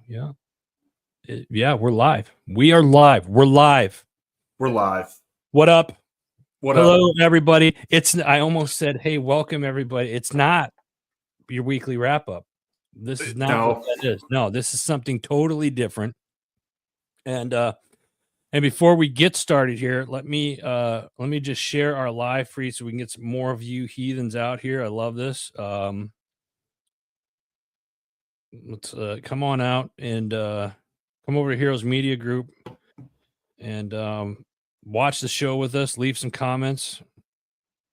Yeah. Yeah, we're live. We are live. We're live. We're live. What up? What Hello, up? everybody. I almost said, hey, welcome, everybody. It's not your weekly wrap up. This is not what that is. No, this is something totally different. And before we get started here, let me just share our live feed so we can get some more of you heathens out here. I love this. Let's come on out and come over to Heroes Media Group and watch the show with us. Leave some comments.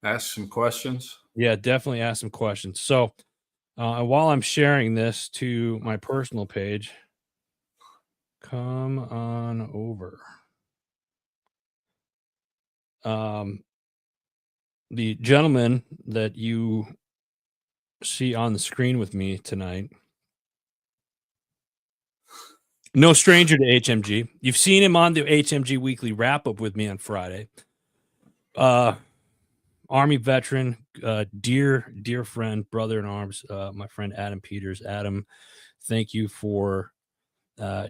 Ask some questions. Yeah, definitely ask some questions. So while I'm sharing this to my personal page, come on over. The gentleman that you see on the screen with me tonight, no stranger to HMG. You've seen him on the HMG Weekly Wrap-Up with me on Friday. Army veteran, dear friend, brother in arms, my friend Adam Peters. Adam, thank you for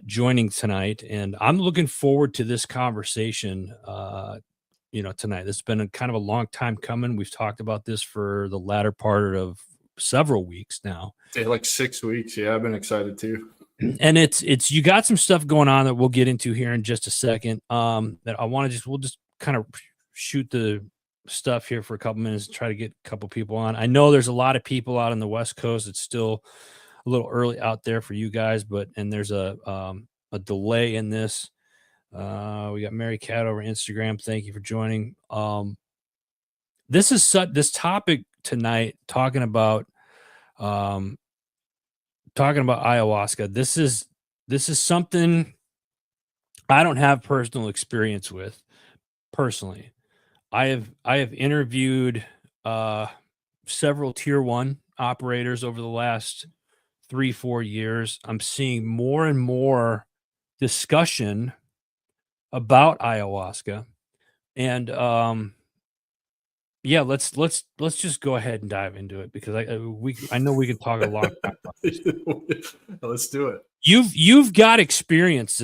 joining tonight. And I'm looking forward to this conversation, tonight. This has been kind of a long time coming. We've talked about this for the latter part of several weeks now. Like 6 weeks. Yeah, I've been excited too. And it's you got some stuff going on that we'll get into here in just a second. That I want to we'll just kind of shoot the stuff here for a couple minutes, try to get a couple people on. I know there's a lot of people out on the West Coast. It's still a little early out there for you guys, and there's a delay in this. We got Mary Cat over Instagram. Thank you for joining. This topic tonight, talking about ayahuasca. This is something I don't have personal experience with personally. I have interviewed several tier 1 operators over the last 3-4 years. I'm seeing more and more discussion about ayahuasca, and yeah, let's just go ahead and dive into it, because I know we can talk a long time about this. Let's do it. You've got experience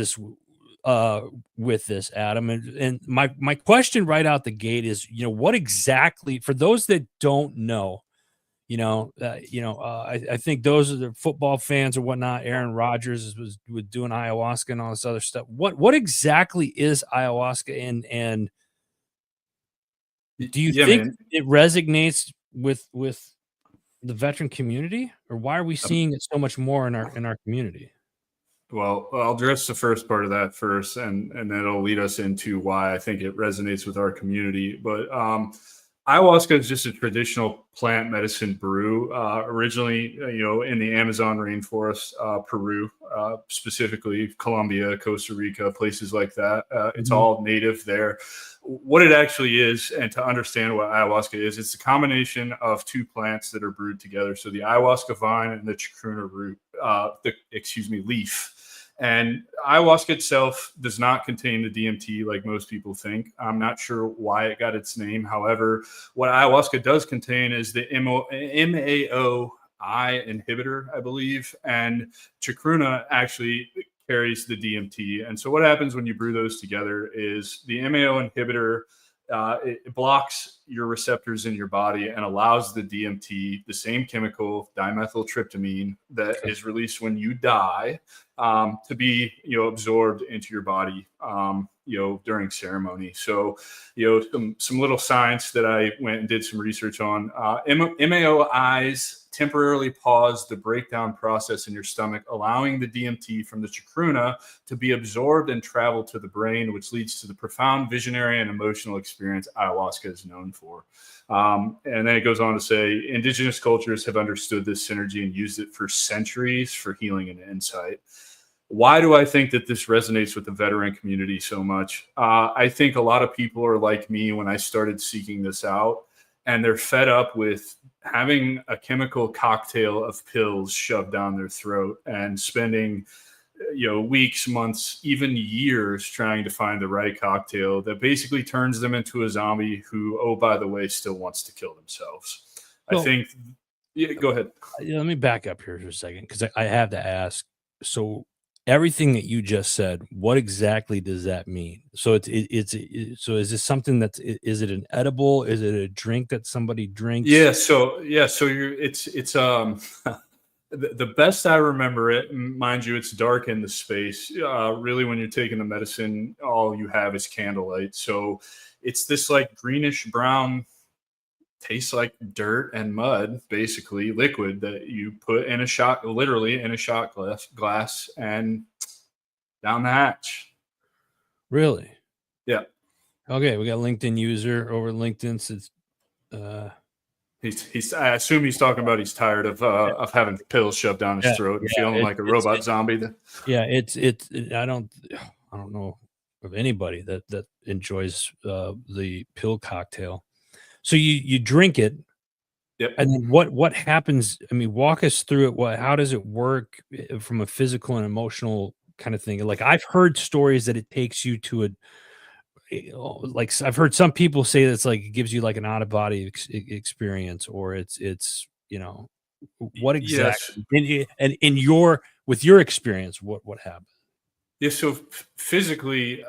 with this, Adam, and my question right out the gate is, what exactly, for those that don't know, I think those are the football fans or whatnot. Aaron Rodgers was doing ayahuasca and all this other stuff. What exactly is ayahuasca, and do you think it resonates with the veteran community, or why are we seeing it so much more in our community? Well, I'll address the first part of that first, and that'll lead us into why I think it resonates with our community. But ayahuasca is just a traditional plant medicine brew, originally, in the Amazon rainforest, Peru, specifically Colombia, Costa Rica, places like that. It's all native there. What it actually is, and to understand what ayahuasca is, it's a combination of 2 plants that are brewed together. So the ayahuasca vine and the chacruna root, leaf. And ayahuasca itself does not contain the DMT like most people think. I'm not sure why it got its name. However, what ayahuasca does contain is the MAOI inhibitor, I believe, and chacruna actually carries the DMT. And so what happens when you brew those together is the MAO inhibitor, it blocks your receptors in your body and allows the DMT, the same chemical, dimethyltryptamine, that is released when you die, to be, absorbed into your body, during ceremony. So, some little science that I went and did some research on. MAOIs temporarily pause the breakdown process in your stomach, allowing the DMT from the chacruna to be absorbed and travel to the brain, which leads to the profound visionary and emotional experience ayahuasca is known for. And then it goes on to say, indigenous cultures have understood this synergy and used it for centuries for healing and insight. Why do I think that this resonates with the veteran community so much? I think a lot of people are like me when I started seeking this out, and they're fed up with having a chemical cocktail of pills shoved down their throat and spending, weeks, months, even years trying to find the right cocktail that basically turns them into a zombie who, oh, by the way, still wants to kill themselves. Well, I think, go ahead. Let me back up here for a second, because I have to ask. so everything that you just said, what exactly does that mean? So so is this something is it an edible? Is it a drink that somebody drinks? So it's the best I remember it, mind you, it's dark in the space. Really, when you're taking the medicine, all you have is candlelight. So it's this like greenish brown, tastes like dirt and mud, basically liquid that you put in a shot, literally in a shot glass, and down the hatch. Really? Yeah. Okay, we got LinkedIn user over LinkedIn since uh He's. I assume he's talking about he's tired of having pills shoved down his yeah, throat and yeah, feeling like a robot zombie. yeah, I don't know of anybody that enjoys the pill cocktail. So you drink it. Yep. And then what happens? I mean, walk us through it. How does it work from a physical and emotional kind of thing? Like I've heard stories that it takes you to like I've heard some people say that it's like it gives you like an out of body experience, or it's what Yes. exactly and in your with your experience, what happened? Yeah. So physically,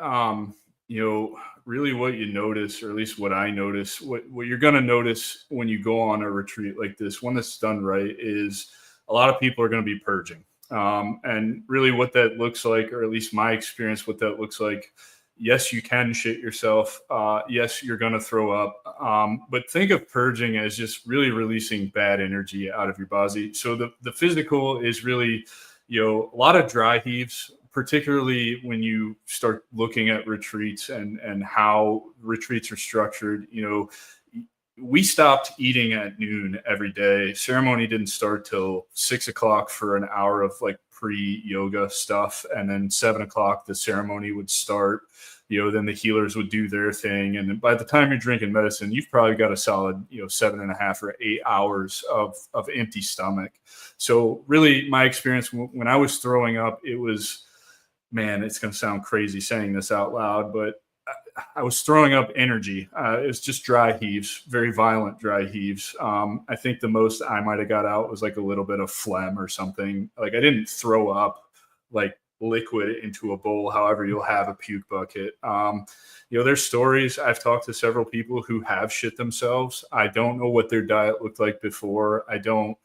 really what you notice, or at least what I notice, what you're going to notice when you go on a retreat like this, one that's done right, is a lot of people are going to be purging. And really what that looks like, or at least my experience, what that looks like, yes, you can shit yourself. Yes, you're going to throw up. But think of purging as just really releasing bad energy out of your body. So the physical is really, a lot of dry heaves, particularly when you start looking at retreats and how retreats are structured. We stopped eating at noon every day. Ceremony didn't start till 6 o'clock for an hour of like pre-yoga stuff, and then 7 o'clock the ceremony would start. Then the healers would do their thing, and by the time you're drinking medicine, you've probably got a solid 7.5 or 8 hours of empty stomach. So really, my experience when I was throwing up, it was, man, it's going to sound crazy saying this out loud, but I was throwing up energy. It was just dry heaves, very violent dry heaves. I think the most I might have got out was like a little bit of phlegm or something. Like I didn't throw up like liquid into a bowl. However, you'll have a puke bucket. There's stories. I've talked to several people who have shit themselves. I don't know what their diet looked like before. I don't.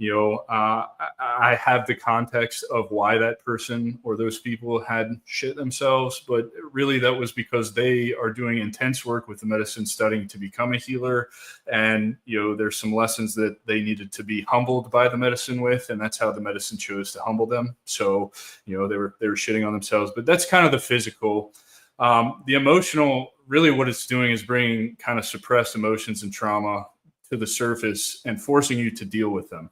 I have the context of why that person or those people had shit themselves, but really that was because they are doing intense work with the medicine, studying to become a healer. And, there's some lessons that they needed to be humbled by the medicine with, and that's how the medicine chose to humble them. So, they were shitting on themselves, but that's kind of the physical. The emotional, really what it's doing is bringing kind of suppressed emotions and trauma to the surface and forcing you to deal with them.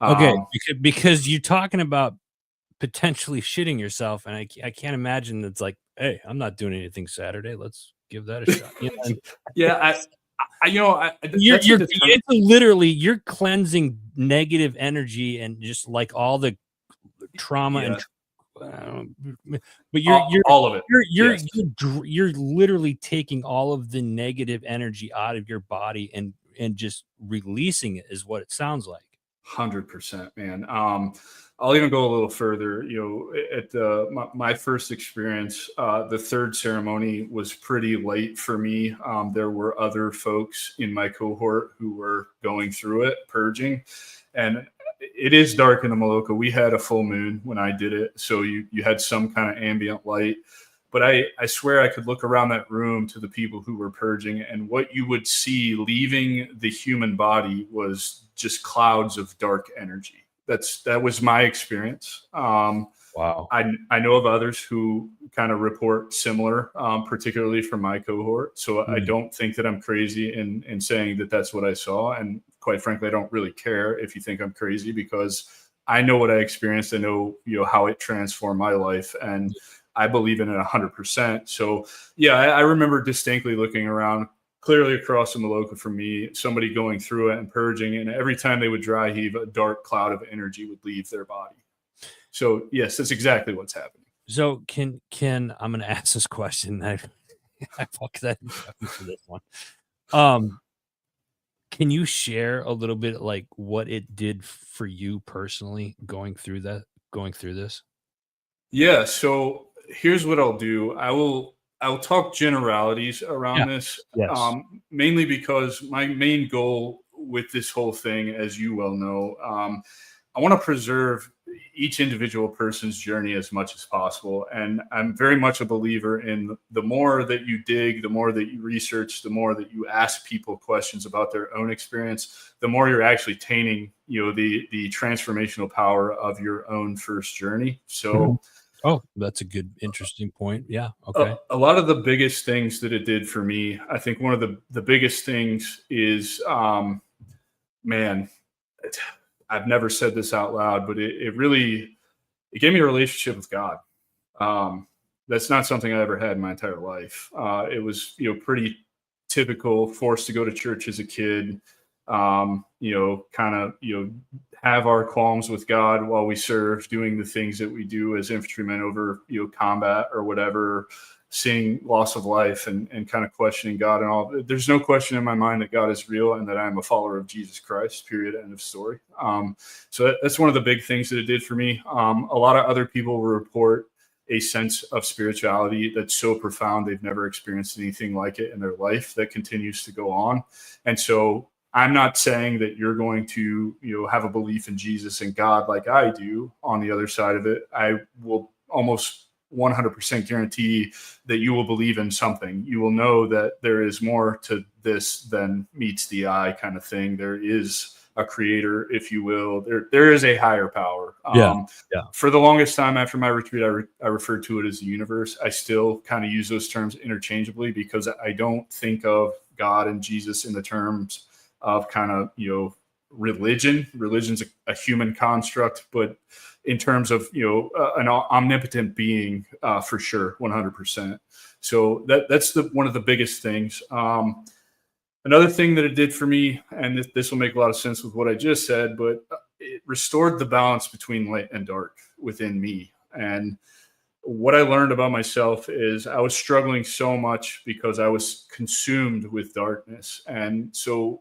Okay, Um, because you're talking about potentially shitting yourself, and I can't imagine that's like, hey, I'm not doing anything Saturday. Let's give that a shot. yeah, that's a It's literally you're cleansing negative energy and just like all the trauma and yeah, but all of it. Yes, you're literally taking all of the negative energy out of your body and just releasing it is what it sounds like. 100%, man. I'll even go a little further. At my first experience, the third ceremony was pretty late for me. There were other folks in my cohort who were going through it, purging, and it is dark in the Maloka. We had a full moon when I did it, so you had some kind of ambient light. But I swear I could look around that room to the people who were purging, and what you would see leaving the human body was just clouds of dark energy. That was my experience. Wow. I know of others who kind of report similar, particularly from my cohort. So I Mm. don't think that I'm crazy in saying that that's what I saw. And quite frankly, I don't really care if you think I'm crazy, because I know what I experienced. I know, how it transformed my life, and I believe in it 100%. So yeah, I remember distinctly looking around, clearly across the Maloka for me, somebody going through it and purging, and every time they would dry heave, a dark cloud of energy would leave their body. So yes, that's exactly what's happening. So can I'm gonna ask this question. I fuck that for this one. Um, can you share a little bit like what it did for you personally going through that? going through this? Yeah, so here's what I'll do. I'll talk generalities around Yeah. this, Yes. mainly because my main goal with this whole thing, as you well know, I want to preserve each individual person's journey as much as possible. And I'm very much a believer in the more that you dig, the more that you research, the more that you ask people questions about their own experience, the more you're actually attaining, the transformational power of your own first journey. Mhm. So Oh, that's a good, interesting point. Yeah. a, Okay. a lot of the biggest things that it did for me, I think one of the biggest things is, man, it- I've never said this out loud, but it really, it gave me a relationship with God. Um, that's not something I ever had in my entire life. It was, pretty typical, forced to go to church as a kid, kind of, have our qualms with God while we serve, doing the things that we do as infantrymen over, combat or whatever, seeing loss of life and kind of questioning God and all. There's no question in my mind that God is real and that I'm a follower of Jesus Christ, period, end of story. So that's one of the big things that it did for me. A lot of other people will report a sense of spirituality that's so profound they've never experienced anything like it in their life that continues to go on. And so I'm not saying that you're going to, have a belief in Jesus and God like I do on the other side of it. I will almost 100% guarantee that you will believe in something. You will know that there is more to this than meets the eye kind of thing. There is a creator, if you will. There is a higher power. Yeah. Yeah. For the longest time after my retreat, I referred to it as the universe. I still kind of use those terms interchangeably because I don't think of God and Jesus in the terms of kind of, religion. Religion's a human construct, but in terms of, an omnipotent being, for sure, 100%. So that's one of the biggest things. Another thing that it did for me, and this will make a lot of sense with what I just said, but it restored the balance between light and dark within me. And what I learned about myself is I was struggling so much because I was consumed with darkness. And so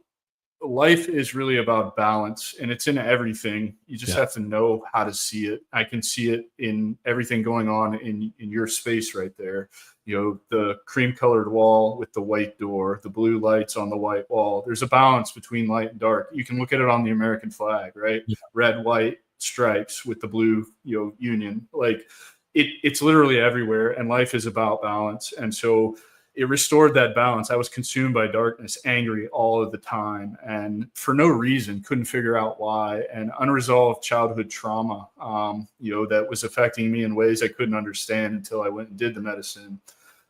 life is really about balance, and it's in everything. You just Yeah. have to know how to see it. I can see it in everything going on in your space right there. The cream colored wall with the white door, the blue lights on the white wall. There's a balance between light and dark. You can look at it on the American flag, right? Yeah. Red, white stripes with the blue, union. Like it's literally everywhere, and life is about balance. And so it restored that balance. I was consumed by darkness, angry all of the time, and for no reason, couldn't figure out why. And unresolved childhood trauma, that was affecting me in ways I couldn't understand until I went and did the medicine.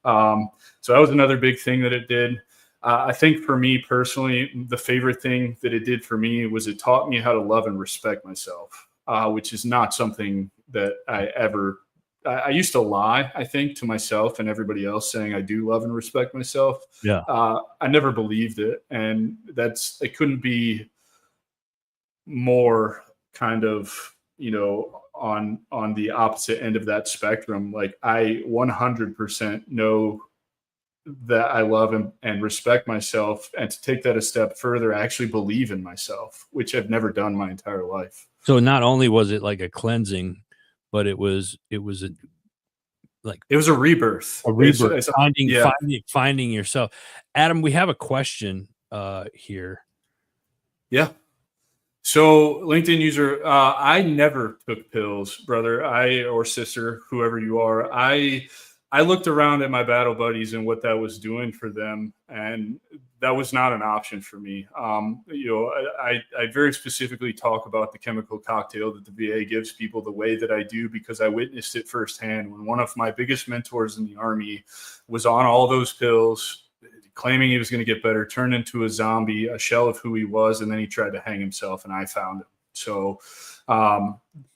So that was another big thing that it did. I think for me personally, the favorite thing that it did for me was it taught me how to love and respect myself, which is not something that I used to lie, I think, to myself and everybody else, saying I do love and respect myself. Yeah. I never believed it. And it couldn't be more kind of, on the opposite end of that spectrum. Like I 100% know that I love and respect myself. And to take that a step further, I actually believe in myself, which I've never done my entire life. So not only was it like a cleansing, but it was like It was a rebirth. a rebirth, finding Yeah. finding yourself. Adam, we have a question here. Yeah. So, LinkedIn user, I never took pills, brother, or sister, whoever you are. I looked around at my battle buddies and what that was doing for them, and that was not an option for me. I very specifically talk about the chemical cocktail that the VA gives people the way that I do because I witnessed it firsthand when one of my biggest mentors in the Army was on all those pills, claiming he was going to get better, turned into a zombie, a shell of who he was, and then he tried to hang himself, and I found him. So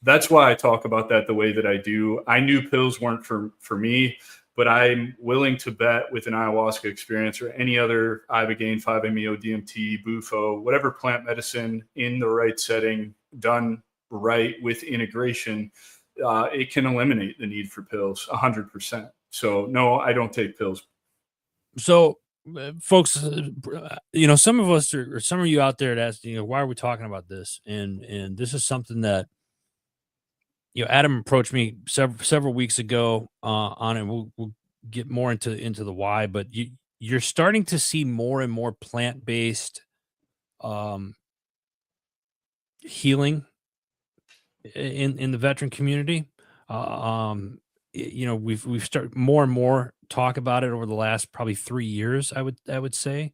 that's why I talk about that the way that I do. I knew pills weren't for me, but I'm willing to bet with an ayahuasca experience or any other ibogaine, 5-MeO, DMT, bufo, whatever plant medicine in the right setting, done right with integration, it can eliminate the need for pills 100%. So no, I don't take pills. So, folks, some of us or some of you out there that ask, why are we talking about this? And this is something that Adam approached me several weeks ago on it. We'll get more into the why, but you're starting to see more and more plant-based um, healing in the veteran community. We've started more and more talk about it over the last probably 3 years. I would say,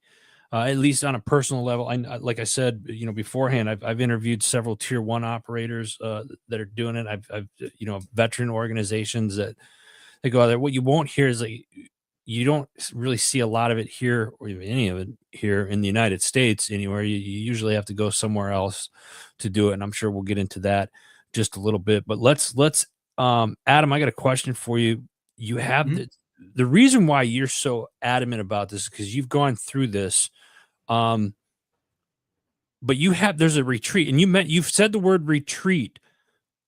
at least on a personal level. Like I said, beforehand, I've interviewed several tier one operators that are doing it. I've veteran organizations that go out there. What you won't hear is like you don't really see a lot of it here or even any of it here in the United States anywhere. You usually have to go somewhere else to do it. And I'm sure we'll get into that just a little bit, but let's Adam, I got a question for you. You have Mhm. the reason why you're so adamant about this is because you've gone through this. Um, but there's a retreat, and you've said the word retreat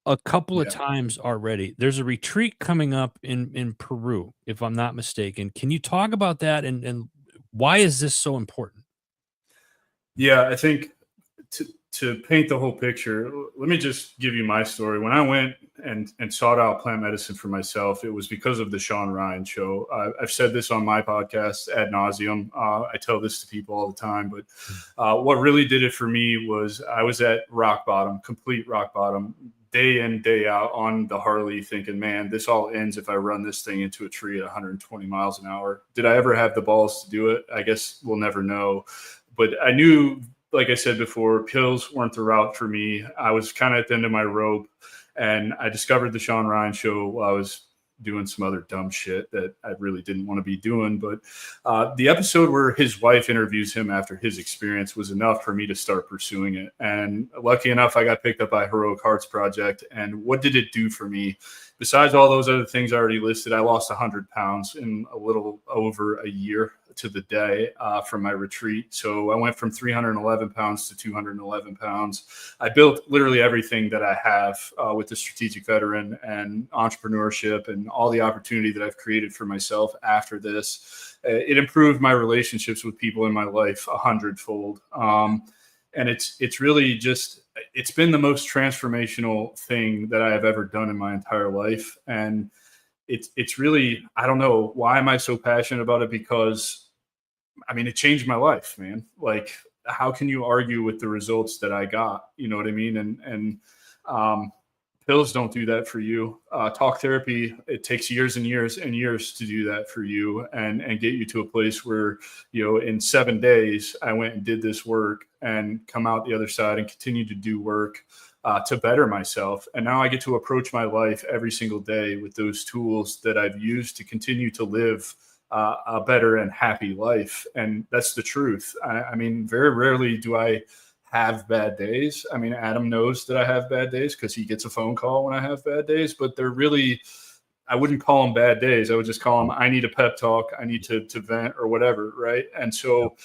a couple of Yeah. times already. There's a retreat coming up in Peru, if I'm not mistaken. Can you talk about that and why is this so important? Yeah, I think to paint the whole picture, let me just give you my story. When I went and sought out plant medicine for myself, it was because of the Sean Ryan show. I've said this on my podcast ad nauseum. I tell this to people all the time, but what really did it for me was I was at rock bottom, complete rock bottom, day in, day out on the Harley, thinking, man, this all ends if I run this thing into a tree at 120 miles an hour. Did I ever have the balls to do it? I guess we'll never know. But I knew, like I said before, pills weren't the route for me. I was kind of at the end of my rope, and I discovered the Sean Ryan show while I was doing some other dumb shit that I really didn't want to be doing. But the episode where his wife interviews him after his experience was enough for me to start pursuing it. And lucky enough, I got picked up by Heroic Hearts Project. And what did it do for me? Besides all those other things I already listed, I lost 100 pounds in a little over a year to the day from my retreat. So I went from 311 pounds to 211 pounds. I built literally everything that I have with the strategic veteran and entrepreneurship and all the opportunity that I've created for myself after this. It improved my relationships with people in my life 100-fold. And it's really just, it's been the most transformational thing that I have ever done in my entire life. And it's really, I don't know, why am I so passionate about it? Because I mean, it changed my life, man. Like, how can you argue with the results that I got? You know what I mean? Um, pills don't do that for you. Talk therapy, it takes years and years and years to do that for you and get you to a place where, in 7 days, I went and did this work and come out the other side and continue to do work to better myself. And now I get to approach my life every single day with those tools that I've used to continue to live a better and happy life. And that's the truth. I mean, very rarely do I have bad days. I mean, Adam knows that I have bad days because he gets a phone call when I have bad days, but they're really, I wouldn't call them bad days. I would just call them, I need a pep talk. I need to vent or whatever. Right. And so,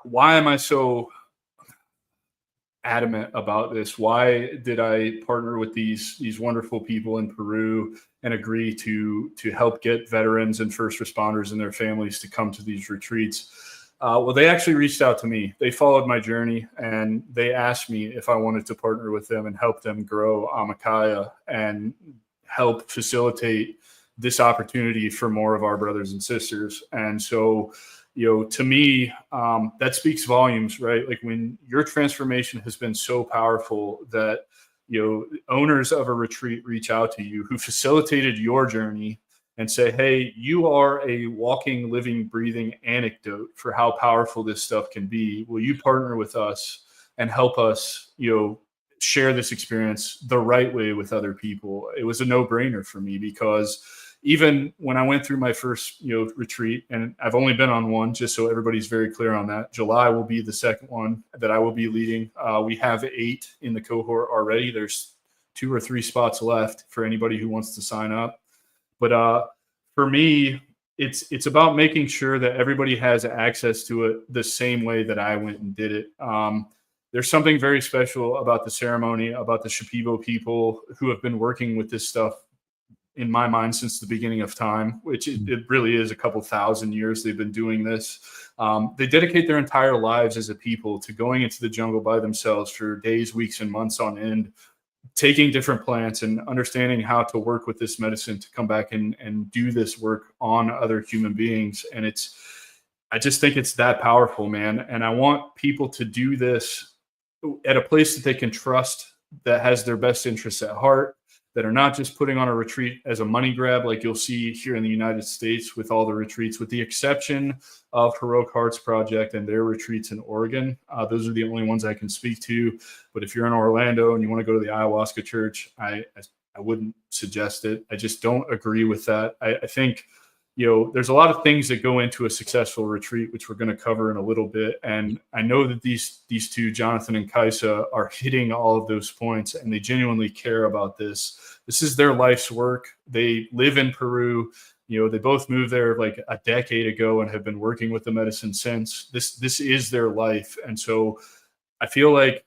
why am I so adamant about this? Why did I partner with these wonderful people in Peru and agree to help get veterans and first responders and their families to come to these retreats? Well, they actually reached out to me. They followed my journey and they asked me if I wanted to partner with them and help them grow Amakaya and help facilitate this opportunity for more of our brothers and sisters. And so, to me, that speaks volumes, right? Like when your transformation has been so powerful that, owners of a retreat reach out to you who facilitated your journey and say, hey, you are a walking, living, breathing anecdote for how powerful this stuff can be. Will you partner with us and help us, share this experience the right way with other people? It was a no-brainer for me because even when I went through my first, retreat, and I've only been on one, just so everybody's very clear on that. July will be the second one that I will be leading. We have 8 in the cohort already. There's 2 or 3 spots left for anybody who wants to sign up. But for me, it's about making sure that everybody has access to it the same way that I went and did it. There's something very special about the ceremony, about the Shipibo people who have been working with this stuff in my mind since the beginning of time, which it really is a couple thousand years they've been doing this. They dedicate their entire lives as a people to going into the jungle by themselves for days, weeks, and months on end, taking different plants and understanding how to work with this medicine to come back and do this work on other human beings. And I just think it's that powerful, man. And I want people to do this at a place that they can trust, that has their best interests at heart, that are not just putting on a retreat as a money grab, like you'll see here in the United States with all the retreats, with the exception of Heroic Hearts Project and their retreats in Oregon. Those are the only ones I can speak to. But if you're in Orlando and you want to go to the ayahuasca church, I wouldn't suggest it. I just don't agree with that. I think, there's a lot of things that go into a successful retreat, which we're going to cover in a little bit. And I know that these two, Jonathan and Kaisa, are hitting all of those points, and they genuinely care about this. This is their life's work. They live in Peru. They both moved there like a decade ago and have been working with the medicine since. This is their life. And so I feel like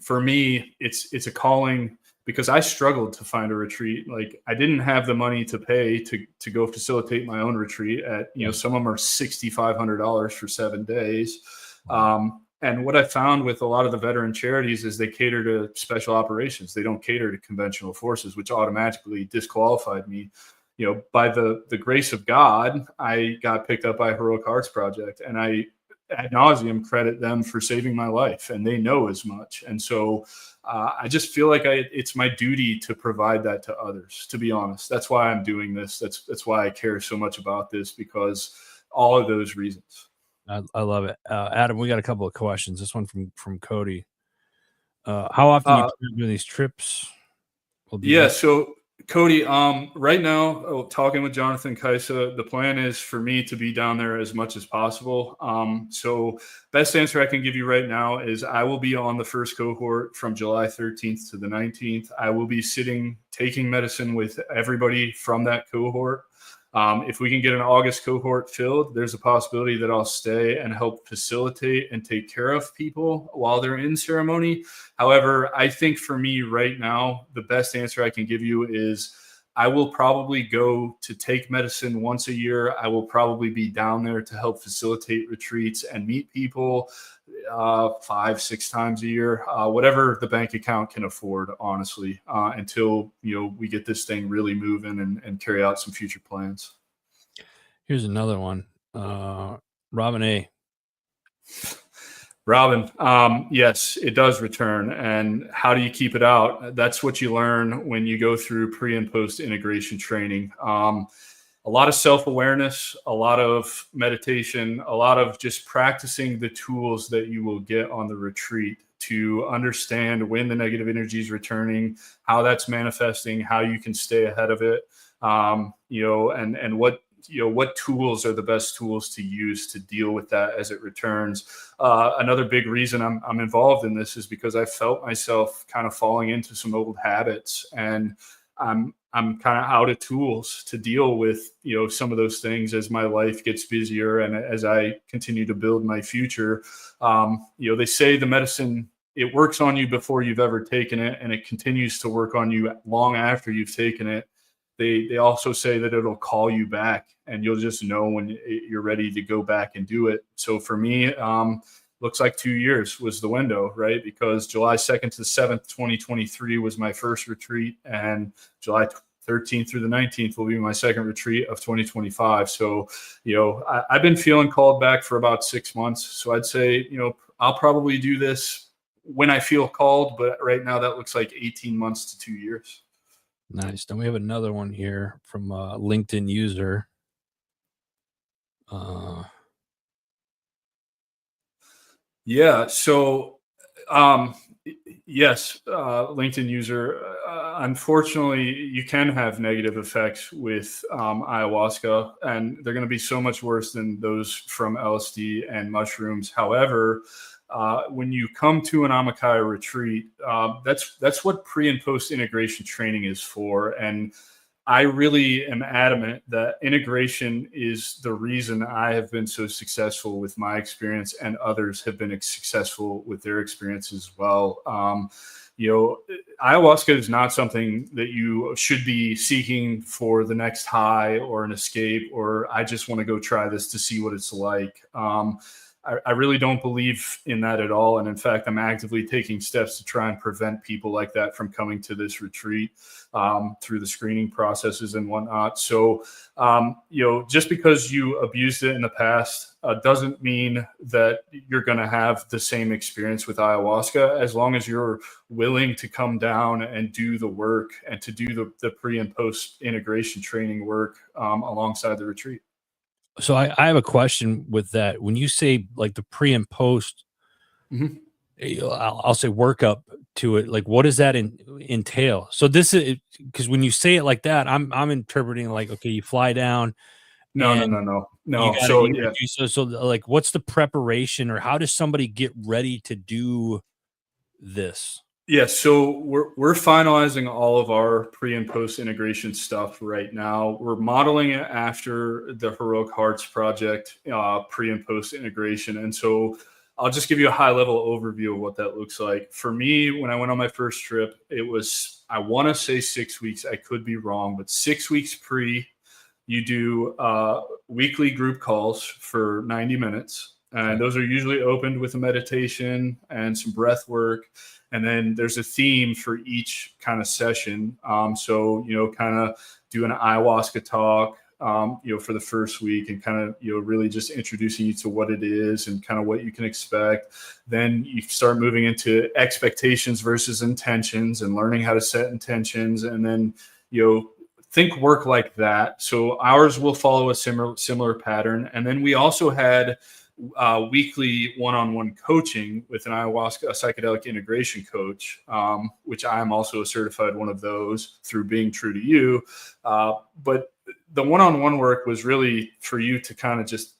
for me, it's a calling, because I struggled to find a retreat. Like, I didn't have the money to pay to go facilitate my own retreat at, some of them are $6,500 for 7 days. And what I found with a lot of the veteran charities is they cater to special operations. They don't cater to conventional forces, which automatically disqualified me. By the grace of God, I got picked up by Heroic Hearts Project, and I ad nauseum credit them for saving my life, and they know as much. And so I just feel like it's my duty to provide that to others, to be honest. That's why I'm doing this. That's why I care so much about this, because all of those reasons. I love it. Adam, we got a couple of questions. This one from Cody. How often you do these trips? So Cody, right now, talking with Jonathan Kaisa, the plan is for me to be down there as much as possible. So best answer I can give you right now is I will be on the first cohort from July 13th to the 19th. I will be taking medicine with everybody from that cohort. If we can get an August cohort filled, there's a possibility that I'll stay and help facilitate and take care of people while they're in ceremony. However, I think for me right now, the best answer I can give you is I will probably go to take medicine once a year. I will probably be down there to help facilitate retreats and meet people 5-6 times a year, whatever the bank account can afford, honestly, until we get this thing really moving and carry out some future plans. Here's another one. Robin A. Robin, yes, it does return. And how do you keep it out? That's what you learn when you go through pre and post integration training. A lot of self-awareness, a lot of meditation, a lot of just practicing the tools that you will get on the retreat to understand when the negative energy is returning, how that's manifesting, how you can stay ahead of it, and what tools are the best tools to use to deal with that as it returns. Another big reason I'm involved in this is because I felt myself kind of falling into some old habits, and I'm kind of out of tools to deal with, some of those things as my life gets busier and as I continue to build my future. They say the medicine, it works on you before you've ever taken it, and it continues to work on you long after you've taken it. They also say that it'll call you back, and you'll just know when you're ready to go back and do it. So for me, looks like 2 years was the window, right? Because July 2nd to the 7th, 2023 was my first retreat, and July 13th through the 19th will be my second retreat of 2025. So, I've been feeling called back for about 6 months. So I'd say, I'll probably do this when I feel called, but right now that looks like 18 months to 2 years. Nice. Then we have another one here from a LinkedIn user. Yeah. So, yes, LinkedIn user. Unfortunately, you can have negative effects with ayahuasca, and they're going to be so much worse than those from LSD and mushrooms. However, when you come to an Amakaya retreat, that's what pre and post integration training is for. And I really am adamant that integration is the reason I have been so successful with my experience, and others have been successful with their experience as well. Ayahuasca is not something that you should be seeking for the next high or an escape, or I just want to go try this to see what it's like. I really don't believe in that at all. And in fact, I'm actively taking steps to try and prevent people like that from coming to this retreat through the screening processes and whatnot. So, just because you abused it in the past doesn't mean that you're going to have the same experience with ayahuasca, as long as you're willing to come down and do the work and to do the pre and post integration training work alongside the retreat. So I have a question with that. When you say like the pre and post, Mm-hmm. I'll say workup to it. Like, what does that entail? So this is because when you say it like that, I'm interpreting like, okay, you fly down No, no, and no, no, you no. got to So you yeah, do so like, what's the preparation or how does somebody get ready to do this? yeah. So we're finalizing all of our pre and post integration stuff right now. We're modeling it after the Heroic Hearts project, pre and post integration. And so I'll just give you a high level overview of what that looks like. For me, when I went on my first trip, it was, I want to say 6 weeks. I could be wrong, but 6 weeks pre. You do weekly group calls for 90 minutes. And those are usually opened with a meditation and some breath work. And then there's a theme for each kind of session. So, kind of do an ayahuasca talk, for the first week and kind of, really just introducing you to what it is and kind of what you can expect. Then you start moving into expectations versus intentions and learning how to set intentions. And then, think work like that. So ours will follow a similar pattern. And then we also had weekly one-on-one coaching with an ayahuasca, a psychedelic integration coach, which I am also a certified one of those through Being True to You. But the one-on-one work was really for you to kind of just,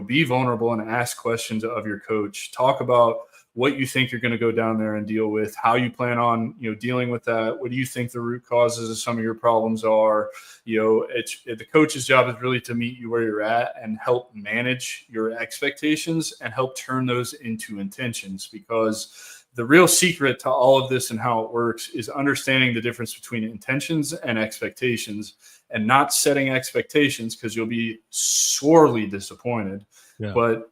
be vulnerable and ask questions of your coach, talk about what you think you're going to go down there and deal with, how you plan on, dealing with that. What do you think the root causes of some of your problems are? The coach's job is really to meet you where you're at and help manage your expectations and help turn those into intentions, because the real secret to all of this and how it works is understanding the difference between intentions and expectations, and not setting expectations because you'll be sorely disappointed. Yeah. But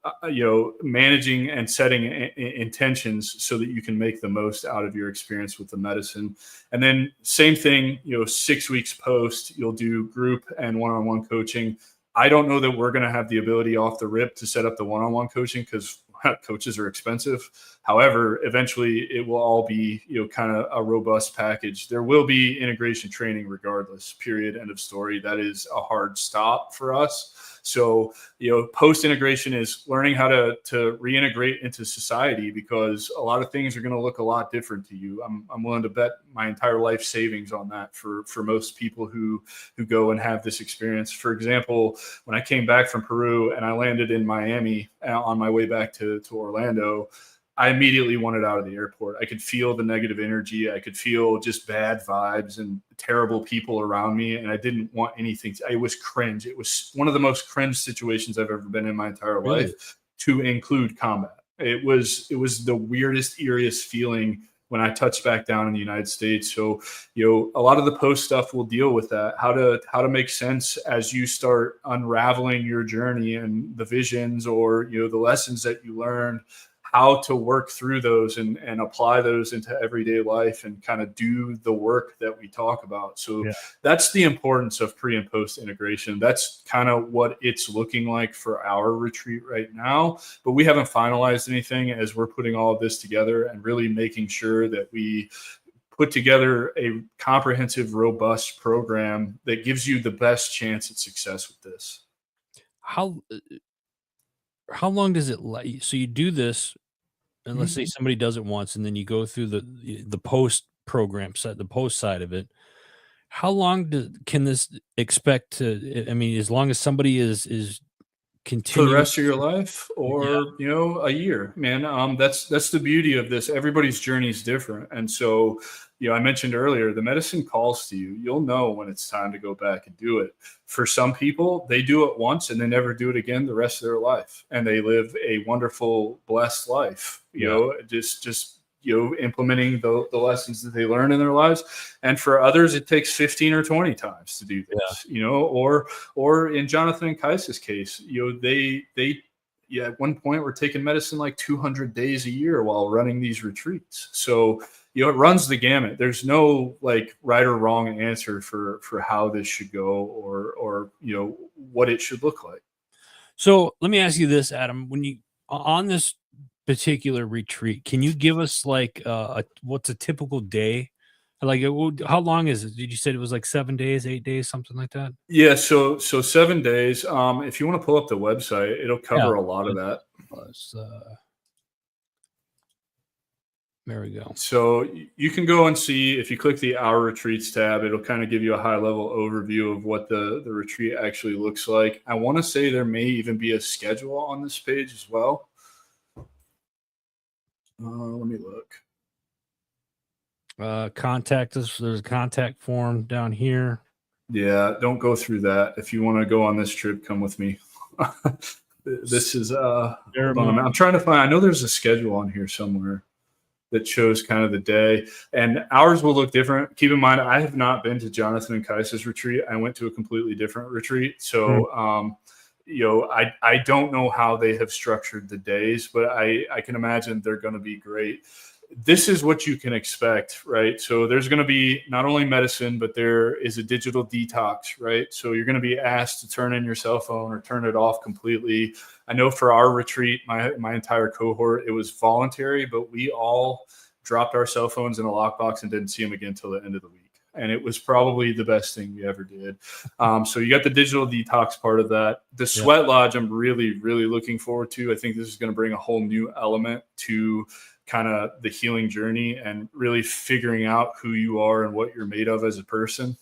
managing and setting intentions so that you can make the most out of your experience with the medicine. And then same thing, 6 weeks post, you'll do group and one-on-one coaching. I don't know that we're going to have the ability off the rip to set up the one-on-one coaching because coaches are expensive. However, eventually it will all be, kind of a robust package. There will be integration training regardless, period, end of story. That is a hard stop for us. So, post integration is learning how to reintegrate into society, because a lot of things are going to look a lot different to you. I'm willing to bet my entire life savings on that for most people who go and have this experience. For example, when I came back from Peru and I landed in Miami on my way back to Orlando, I immediately wanted out of the airport. I could feel the negative energy. I could feel just bad vibes and terrible people around me. And I didn't want anything. It was cringe. It was one of the most cringe situations I've ever been in my entire life, to include combat. It was the weirdest, eeriest feeling when I touched back down in the United States. So, a lot of the post stuff will deal with that, how to make sense as you start unraveling your journey and the visions or, the lessons that you learned, how to work through those and apply those into everyday life and kind of do the work that we talk about. So that's the importance of pre and post integration. That's kind of what it's looking like for our retreat right now, but we haven't finalized anything as we're putting all of this together and really making sure that we put together a comprehensive, robust program that gives you the best chance at success with this. How long does it so you do this, and let's say Mhm. somebody does it once, and then you go through the post program side, the post side of it. How long can this expect to? I mean, as long as somebody is For the continuing. rest of your life, Yeah, or a year, man. That's the beauty of this. Everybody's journey is different. And so, I mentioned earlier, the medicine calls to you. You'll know when it's time to go back and do it. For some people, they do it once and they never do it again the rest of their life, and they live a wonderful, blessed life, yeah, just implementing the lessons that they learn in their lives. And for others, it takes 15 or 20 times to do yeah, this, or in Jonathan and Kais's case, they at one point we're taking medicine like 200 days a year while running these retreats. So, it runs the gamut. There's no like right or wrong answer for how this should go or what it should look like. So let me ask you this, Adam. When you on this particular retreat, can you give us like what's a typical day? Like, how long is it? Did you say it was like 7 days, 8 days, something like that? Yeah, so 7 days. If you want to pull up the website, it'll Yeah. cover a lot of that. Plus, there we go. So you can go and see, if you click the Our Retreats tab, it'll kind of give you a high level overview of what the retreat actually looks like. I want to say there may even be a schedule on this page as well. Let me look. Contact us. There's a contact form down here. Yeah, don't go through that. If you want to go on this trip, come with me. This is I'm trying to find, I know there's a schedule on here somewhere that shows kind of the day, and ours will look different. Keep in mind, I have not been to Jonathan and Kaisa's retreat. I went to a completely different retreat. So, I don't know how they have structured the days, but I can imagine they're going to be great. This is what you can expect, right? So there's going to be not only medicine, but there is a digital detox, right? So you're going to be asked to turn in your cell phone or turn it off completely. I know for our retreat, my entire cohort, it was voluntary, but we all dropped our cell phones in a lockbox and didn't see them again till the end of the week. And it was probably the best thing we ever did. So you got the digital detox part of that. The sweat lodge, I'm really, really looking forward to. I think this is going to bring a whole new element to kind of the healing journey and really figuring out who you are and what you're made of as a person.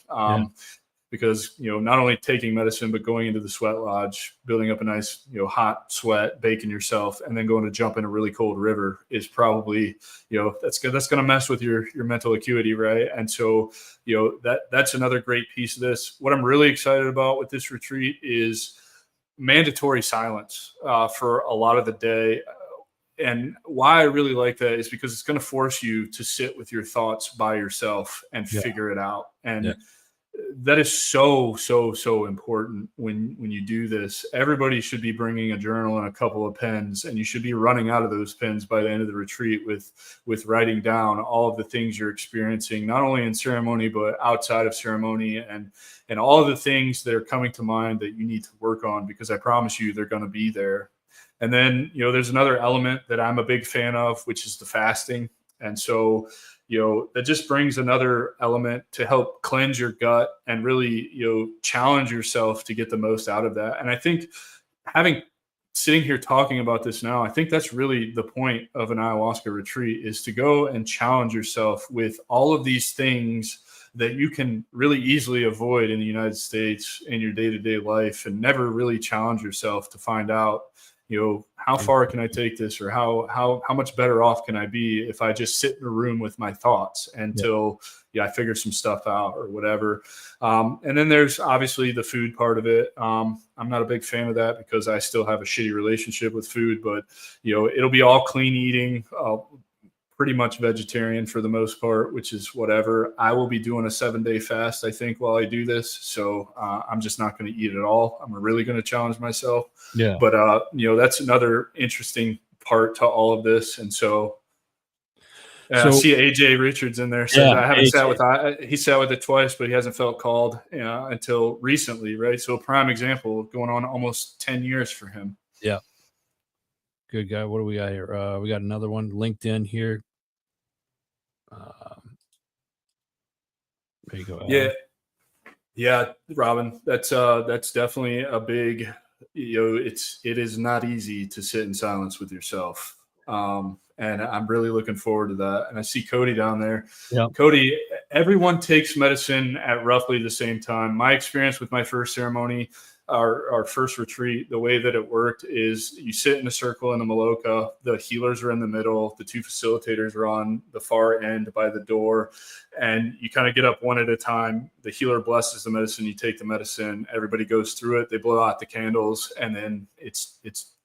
Because, not only taking medicine, but going into the sweat lodge, building up a nice, hot sweat, baking yourself, and then going to jump in a really cold river is probably, that's going to mess with your mental acuity. Right. And so, that's another great piece of this. What I'm really excited about with this retreat is mandatory silence for a lot of the day. And why I really like that is because it's going to force you to sit with your thoughts by yourself and figure it out. And that is so, so, so important when you do this. Everybody should be bringing a journal and a couple of pens, and you should be running out of those pens by the end of the retreat with writing down all of the things you're experiencing, not only in ceremony, but outside of ceremony, and all of the things that are coming to mind that you need to work on, because I promise you they're going to be there. And then, there's another element that I'm a big fan of, which is the fasting. And so, that just brings another element to help cleanse your gut and really, challenge yourself to get the most out of that. And I think sitting here talking about this now, I think that's really the point of an ayahuasca retreat, is to go and challenge yourself with all of these things that you can really easily avoid in the United States in your day-to-day life, and never really challenge yourself to find out, how far can I take this, or how much better off can I be if I just sit in a room with my thoughts until I figure some stuff out or whatever. And then there's obviously the food part of it. I'm not a big fan of that because I still have a shitty relationship with food, but it'll be all clean eating, pretty much vegetarian for the most part, which is whatever. I will be doing a 7-day fast, I think, while I do this. So I'm just not going to eat at all. I'm really going to challenge myself. Yeah. But, that's another interesting part to all of this. And so I see AJ Richards in there. So I haven't he sat with it twice, but he hasn't felt called until recently. Right. So a prime example of going on almost 10 years for him. Yeah. Good guy. What do we got here? We got another one, LinkedIn here. There you go, Adam. Yeah, Robin. That's definitely a big. It is not easy to sit in silence with yourself, and I'm really looking forward to that. And I see Cody down there. Yeah, Cody. Everyone takes medicine at roughly the same time. My experience with my first ceremony, our first retreat, the way that it worked is you sit in a circle in the Maloka. The healers are in the middle. The two facilitators are on the far end by the door. And you kind of get up one at a time. The healer blesses the medicine. You take the medicine. Everybody goes through it. They blow out the candles. And then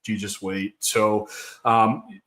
you just wait. So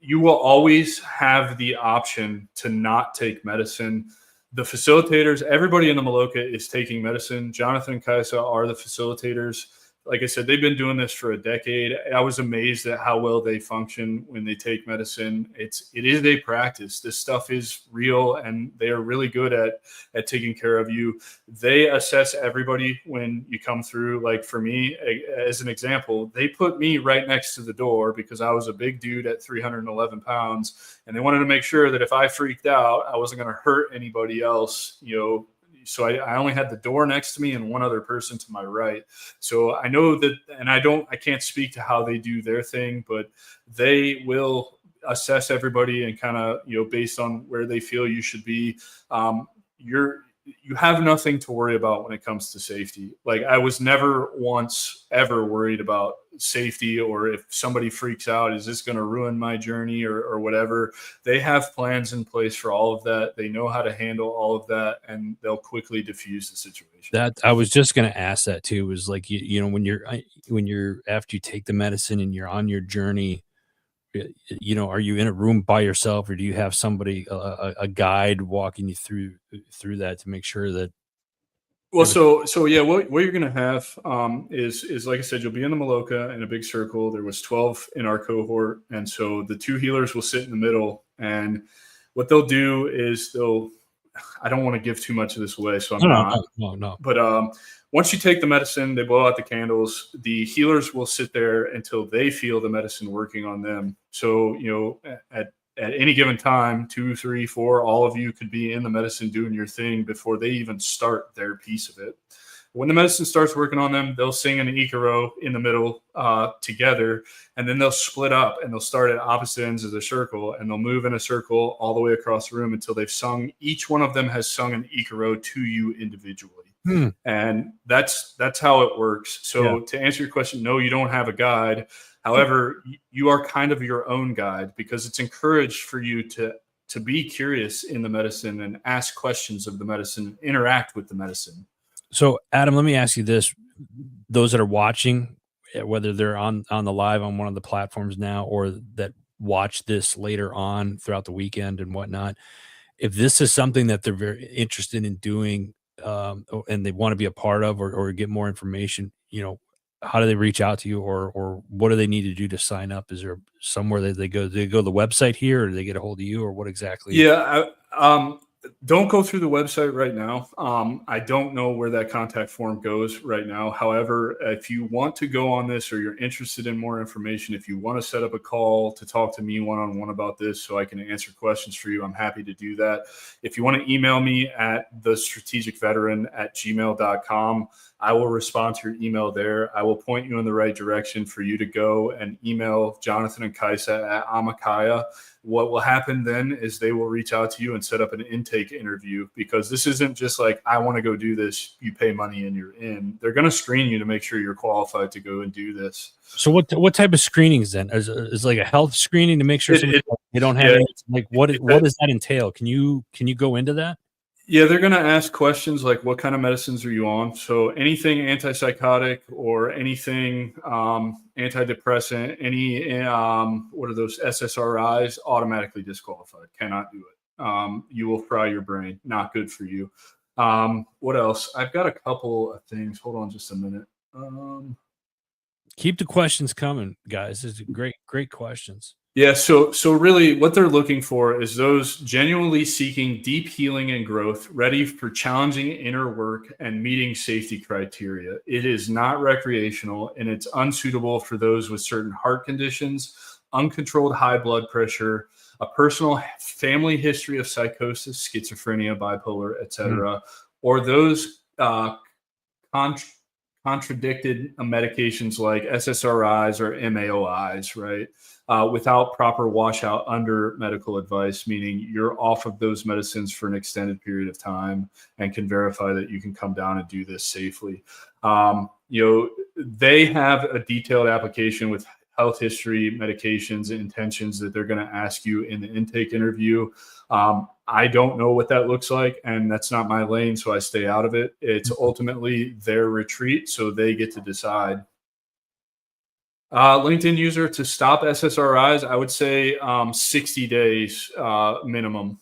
you will always have the option to not take medicine. The facilitators, everybody in the Maloka is taking medicine. Jonathan and Kaisa are the facilitators. like I said, they've been doing this for a decade. I was amazed at how well they function when they take medicine. It is a practice. This stuff is real, and they are really good at taking care of you. They assess everybody when you come through. Like for me, as an example, they put me right next to the door because I was a big dude at 311 pounds, and they wanted to make sure that if I freaked out, I wasn't going to hurt anybody else, so I only had the door next to me and one other person to my right. So I know that, and I can't speak to how they do their thing, but they will assess everybody and kind of, based on where they feel you should be. You have nothing to worry about when it comes to safety. Like I was never once ever worried about safety, or if somebody freaks out, is this going to ruin my journey or whatever. They have plans in place for all of that. They know how to handle all of that, and they'll quickly diffuse the situation. That I was just going to ask that too, was like, when you're after you take the medicine and you're on your journey, are you in a room by yourself, or do you have somebody, a guide walking you through that to make sure that Well, so yeah, what you're gonna have is like I said, you'll be in the Maloka in a big circle. There was 12 in our cohort, and so the two healers will sit in the middle. And what they'll do is I don't want to give too much of this away, so I'm not. No. But once you take the medicine, they blow out the candles. The healers will sit there until they feel the medicine working on them. So at any given time, 2, 3, 4, all of you could be in the medicine doing your thing before they even start their piece of it. When the medicine starts working on them, they'll sing an ikaro in the middle together, and then they'll split up and they'll start at opposite ends of the circle, and they'll move in a circle all the way across the room until they've sung. Each one of them has sung an ikaro to you individually. And that's how it works. So to answer your question, no, you don't have a guide. However, you are kind of your own guide, because it's encouraged for you to be curious in the medicine and ask questions of the medicine, interact with the medicine. So Adam, let me ask you this. Those that are watching, whether they're on the live on one of the platforms now, or that watch this later on throughout the weekend and whatnot, if this is something that they're very interested in doing, and they want to be a part of, or get more information, how do they reach out to you, or what do they need to do to sign up? Is there somewhere that they go? Do they go to the website here, or do they get a hold of you, or what exactly? Yeah. Don't go through the website right now. I don't know where that contact form goes right now. However, if you want to go on this, or you're interested in more information, if you want to set up a call to talk to me one-on-one about this so I can answer questions for you, I'm happy to do that. If you want to email me at thestrategicveteran@gmail.com, I will respond to your email there. I will point you in the right direction for you to go and email Jonathan and Kaisa at Amakaya. What will happen then is they will reach out to you and set up an intake interview, because this isn't just like, I want to go do this, you pay money and you're in. They're going to screen you to make sure you're qualified to go and do this. So what type of screenings then? Is like a health screening to make sure they don't have any, like what does that entail? Can you go into that? Yeah, they're going to ask questions like, what kind of medicines are you on? So anything antipsychotic or anything antidepressant, any what are those, SSRIs, automatically disqualified. Cannot do it. You will fry your brain. Not good for you. What else? I've got a couple of things. Hold on just a minute. Keep the questions coming, guys. This is great questions. Yeah, so really what they're looking for is those genuinely seeking deep healing and growth, ready for challenging inner work and meeting safety criteria. It is not recreational, and it's unsuitable for those with certain heart conditions, uncontrolled high blood pressure, a personal family history of psychosis, schizophrenia, bipolar, etc., or those contradicted medications like SSRIs or MAOIs, right? Without proper washout under medical advice, meaning you're off of those medicines for an extended period of time and can verify that you can come down and do this safely. They have a detailed application with health history, medications, and intentions that they're going to ask you in the intake interview. I don't know what that looks like, and that's not my lane, so I stay out of it. It's ultimately their retreat, so they get to decide. LinkedIn user to stop SSRIs, I would say 60 days minimum.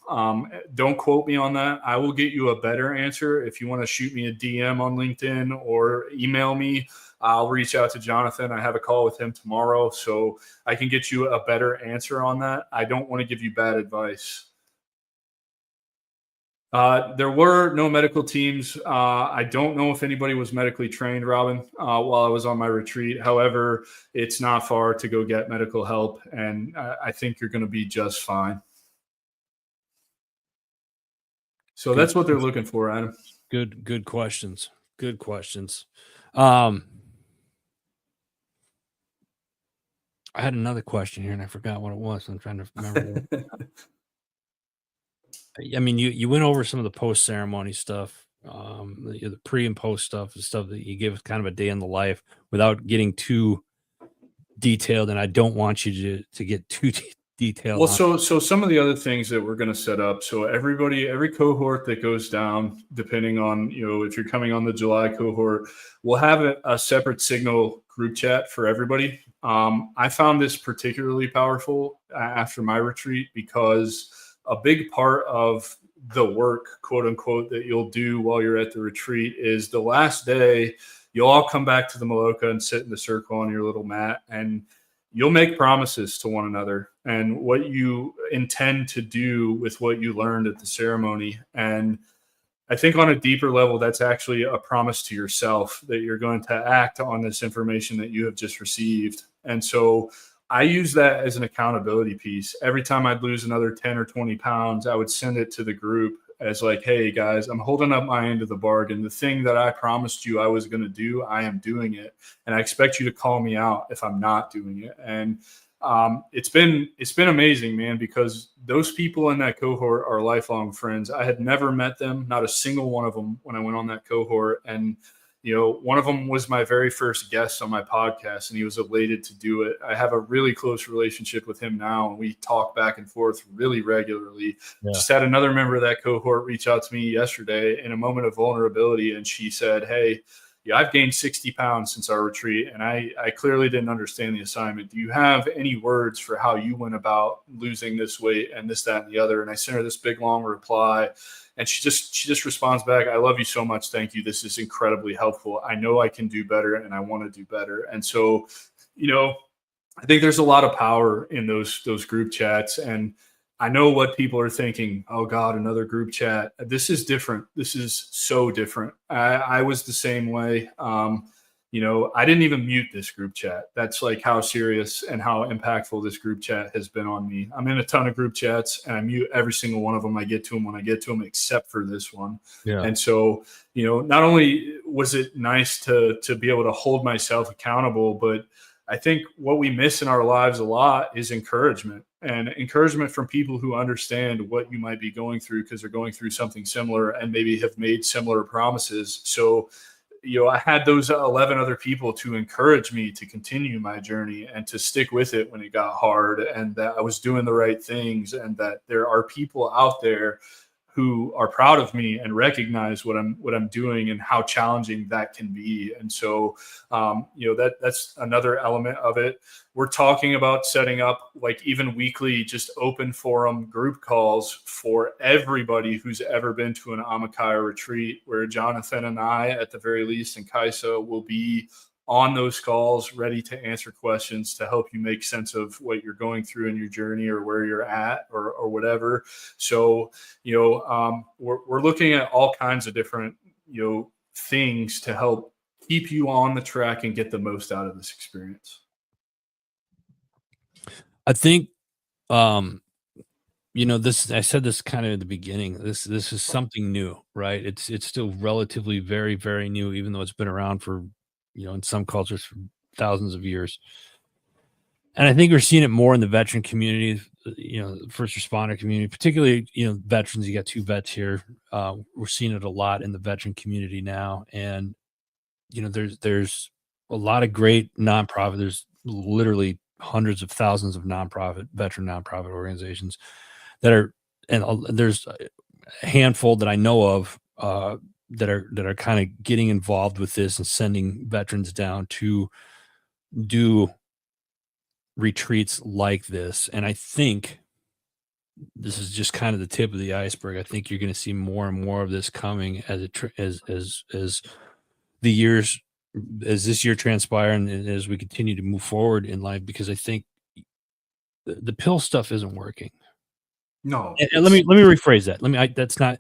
Don't quote me on that. I will get you a better answer. If you want to shoot me a DM on LinkedIn or email me, I'll reach out to Jonathan. I have a call with him tomorrow, so I can get you a better answer on that. I don't want to give you bad advice. There were no medical teams. I don't know if anybody was medically trained, Robin, while I was on my retreat. However, it's not far to go get medical help, and I think you're going to be just fine. So Good. that's what they're looking for, Adam. Good questions. Good questions. I had another question here and I forgot what it was. I'm trying to remember. I mean, you went over some of the post ceremony stuff, the pre and post stuff, the stuff that you give kind of a day in the life without getting too detailed. And I don't want you to get too detailed. Well, so some of the other things that we're going to set up. So every cohort that goes down, depending on, if you're coming on the July cohort, we'll have a separate Signal group chat for everybody. I found this particularly powerful after my retreat because a big part of the work, quote unquote, that you'll do while you're at the retreat is the last day, you'll all come back to the Maloka and sit in the circle on your little mat, and you'll make promises to one another and what you intend to do with what you learned at the ceremony. And I think on a deeper level, that's actually a promise to yourself that you're going to act on this information that you have just received. And so I use that as an accountability piece. Every time I'd lose another 10 or 20 pounds, I would send it to the group as like, hey guys, I'm holding up my end of the bargain. The thing that I promised you I was going to do, I am doing it. And I expect you to call me out if I'm not doing it. And it's been amazing, man, because those people in that cohort are lifelong friends. I had never met them, not a single one of them, when I went on that cohort. And one of them was my very first guest on my podcast, and he was elated to do it. I have a really close relationship with him now, and we talk back and forth really regularly. Yeah. Just had another member of that cohort reach out to me yesterday in a moment of vulnerability, and she said, hey, yeah, I've gained 60 pounds since our retreat, and I clearly didn't understand the assignment. Do you have any words for how you went about losing this weight and this, that, and the other? And I sent her this big, long reply. And she just responds back, I love you so much. Thank you. This is incredibly helpful. I know I can do better and I want to do better. And so, I think there's a lot of power in those group chats. And I know what people are thinking. Oh God, another group chat. This is different. This is so different. I was the same way. I didn't even mute this group chat. That's like how serious and how impactful this group chat has been on me. I'm in a ton of group chats and I mute every single one of them. I get to them when I get to them, except for this one. Yeah. And so, not only was it nice to be able to hold myself accountable, but I think what we miss in our lives a lot is encouragement, and encouragement from people who understand what you might be going through because they're going through something similar and maybe have made similar promises. So, I had those 11 other people to encourage me to continue my journey and to stick with it when it got hard, and that I was doing the right things, and that there are people out there who are proud of me and recognize what I'm doing and how challenging that can be. And so, that's another element of it. We're talking about setting up like even weekly, just open forum group calls for everybody who's ever been to an Amakaya retreat, where Jonathan and I, at the very least, and Kaisa will be on those calls, ready to answer questions to help you make sense of what you're going through in your journey or where you're at or whatever. So, we're looking at all kinds of different, things to help keep you on the track and get the most out of this experience. I think, this, I said this kind of at the beginning, this is something new, right? It's still relatively very, very new, even though it's been around for, in some cultures for thousands of years. And I think we're seeing it more in the veteran community, first responder community, particularly, veterans. You got two vets here. We're seeing it a lot in the veteran community now. And, there's a lot of great nonprofit. There's literally hundreds of thousands of veteran nonprofit organizations that are, and there's a handful that I know of that are kind of getting involved with this and sending veterans down to do retreats like this. And I think this is just kind of the tip of the iceberg. I think you're going to see more and more of this coming as the years, as this year transpire, and as we continue to move forward in life, because I think the pill stuff isn't working. No, And let me rephrase that. That's not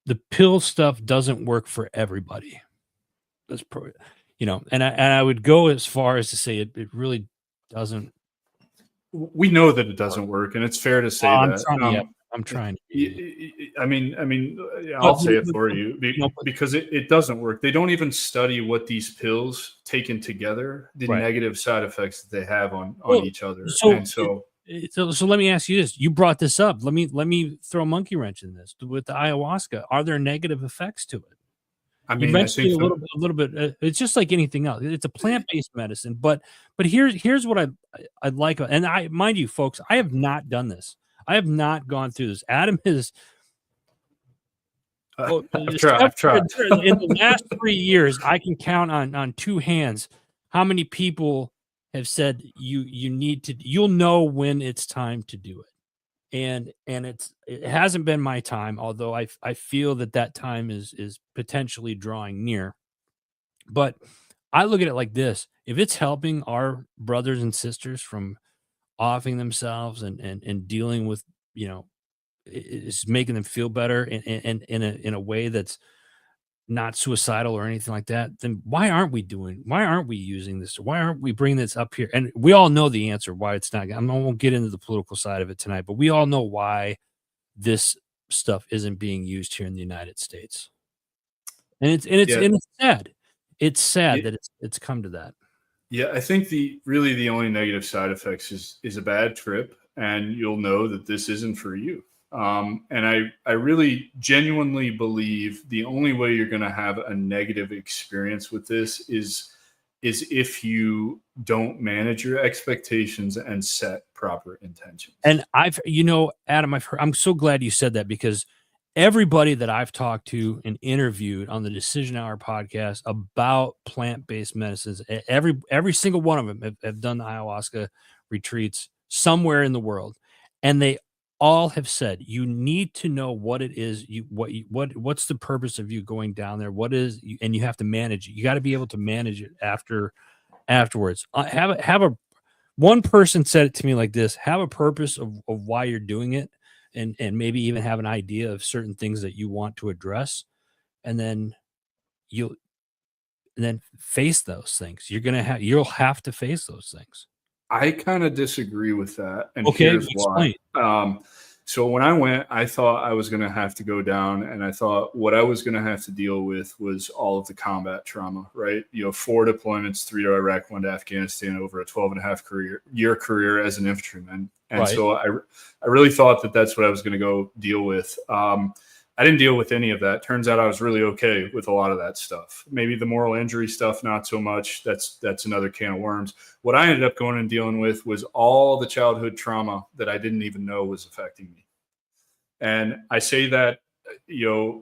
the pill stuff doesn't work for everybody. That's and I would go as far as to say it really doesn't. we know that it doesn't work, and it's fair to say I'm that. trying. Yeah, I'm trying to. I'll say it But, for you because it doesn't work. They don't even study what these pills taken together, the right. negative side effects that they have on Well, each other. So, And so, so let me ask you this: you brought this up. Let me throw a monkey wrench in this with the ayahuasca. Are there negative effects to it? I You mean, I mentioned think it a little bit. It's just like anything else. It's a plant-based medicine, but here's what I'd like, and I mind you, folks, I have not done this. I have not gone through this. Adam has. Oh, I've tried. in the last 3 years, I can count on two hands how many people have said you'll know when it's time to do it. And it hasn't been my time, although I feel that time is potentially drawing near. But I look at it like this: if it's helping our brothers and sisters from offing themselves and dealing with, it's making them feel better and in a way that's not suicidal or anything like that, then why aren't we using this? Why aren't we bringing this up here? And we all know the answer why it's not. I won't get into the political side of it tonight, but we all know why this stuff isn't being used here in the United States. And it's sad. It's sad that it's come to that. Yeah, I think the only negative side effects is a bad trip, and you'll know that this isn't for you. And I really genuinely believe the only way you're going to have a negative experience with this is if you don't manage your expectations and set proper intentions. And Adam, I'm so glad you said that, because everybody that I've talked to and interviewed on the Decision Hour podcast about plant-based medicines, every single one of them have done the ayahuasca retreats somewhere in the world, and they all have said you need to know what it is, what's the purpose of you going down there, and you have to manage it. You got to be able to manage it afterwards. One person said it to me like this: have a purpose of why you're doing it, and maybe even have an idea of certain things that you want to address, and then face those things. You'll have to face those things. I kind of disagree with that, and okay, here's why. So when I went, I thought I was going to have to go down, and I thought what I was going to have to deal with was all of the combat trauma, right? 4 deployments, 3 to Iraq, 1 to Afghanistan, over a 12.5-year career as an infantryman. And so I really thought that that's what I was going to go deal with. I didn't deal with any of that. Turns out I was really okay with a lot of that stuff. Maybe the moral injury stuff, not so much. That's another can of worms. What I ended up going and dealing with was all the childhood trauma that I didn't even know was affecting me. And I say that,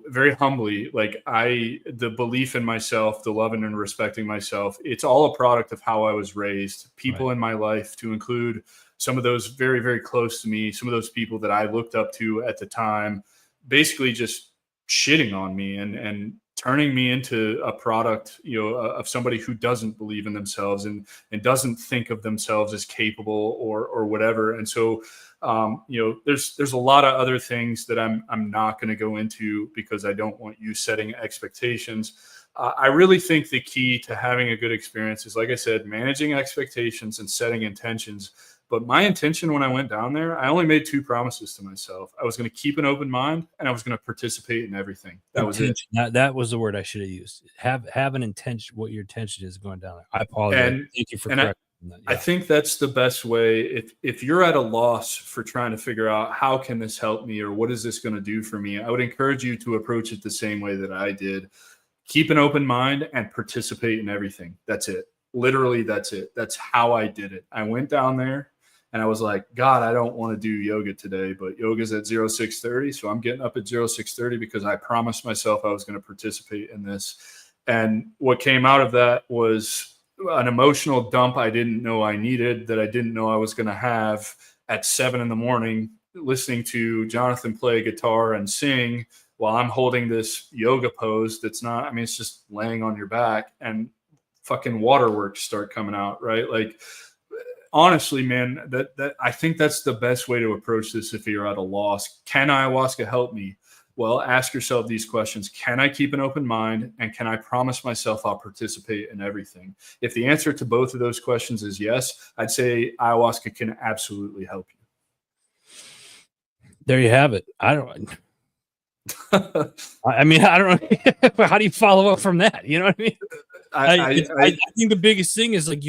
very humbly, like the belief in myself, the loving and respecting myself, it's all a product of how I was raised, people in my life, to include some of those very, very close to me, some of those people that I looked up to at the time, basically just shitting on me and turning me into a product, of somebody who doesn't believe in themselves and doesn't think of themselves as capable or whatever. And so, there's a lot of other things that I'm not going to go into because I don't want you setting expectations. I really think the key to having a good experience is, like I said, managing expectations and setting intentions. But my intention when I went down there, I only made 2 promises to myself. I was going to keep an open mind, and I was going to participate in everything. That was it. That was the word I should have used. Have an intention, what your intention is going down there. I apologize. Thank you for correcting that. Yeah. I think that's the best way. If you're at a loss for trying to figure out how can this help me or what is this going to do for me, I would encourage you to approach it the same way that I did. Keep an open mind and participate in everything. That's it. Literally, that's it. That's how I did it. I went down there. And I was like, God, I don't want to do yoga today, but yoga's at 06:30. So I'm getting up at 06:30 because I promised myself I was going to participate in this. And what came out of that was an emotional dump I didn't know I needed, that I didn't know I was going to have at 7 a.m, listening to Jonathan play guitar and sing while I'm holding this yoga pose that's not, I mean, it's just laying on your back, and fucking waterworks start coming out, right? Like, honestly, man, that I think that's the best way to approach this if you're at a loss. Can ayahuasca help me? Well, ask yourself these questions. Can I keep an open mind? And can I promise myself I'll participate in everything? If the answer to both of those questions is yes, I'd say ayahuasca can absolutely help you. There you have it. I don't know. How do you follow up from that? You know what I mean? I think the biggest thing is like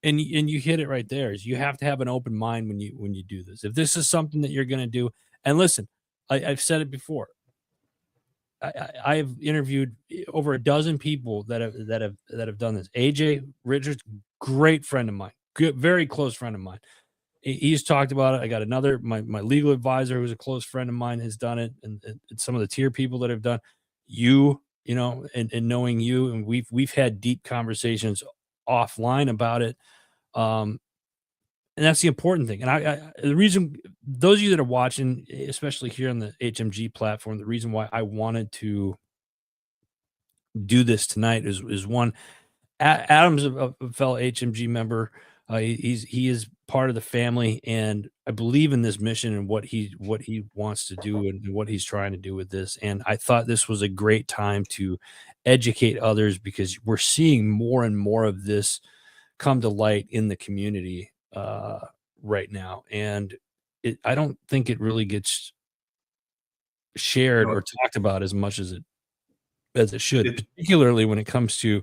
and you hit it right there, is you have to have an open mind when you do this. If this is something that you're going to do, and listen, I've said it before. I've interviewed over a dozen people that have done this. AJ Richards, great friend of mine, good, very close friend of mine. He's talked about it. I got another, my legal advisor, who's a close friend of mine, has done it, and some of the tier people that have done, you know, and knowing you, and we've had deep conversations offline about it. And that's the important thing. And I the reason, those of you that are watching, especially here on the HMG platform, the reason why I wanted to do this tonight is one, Adam's a fellow HMG member. He is part of the family, and I believe in this mission and what he wants to do and what he's trying to do with this. And I thought this was a great time to educate others, because we're seeing more and more of this come to light in the community right now, and I don't think it really gets shared or talked about as much as it should, particularly when it comes to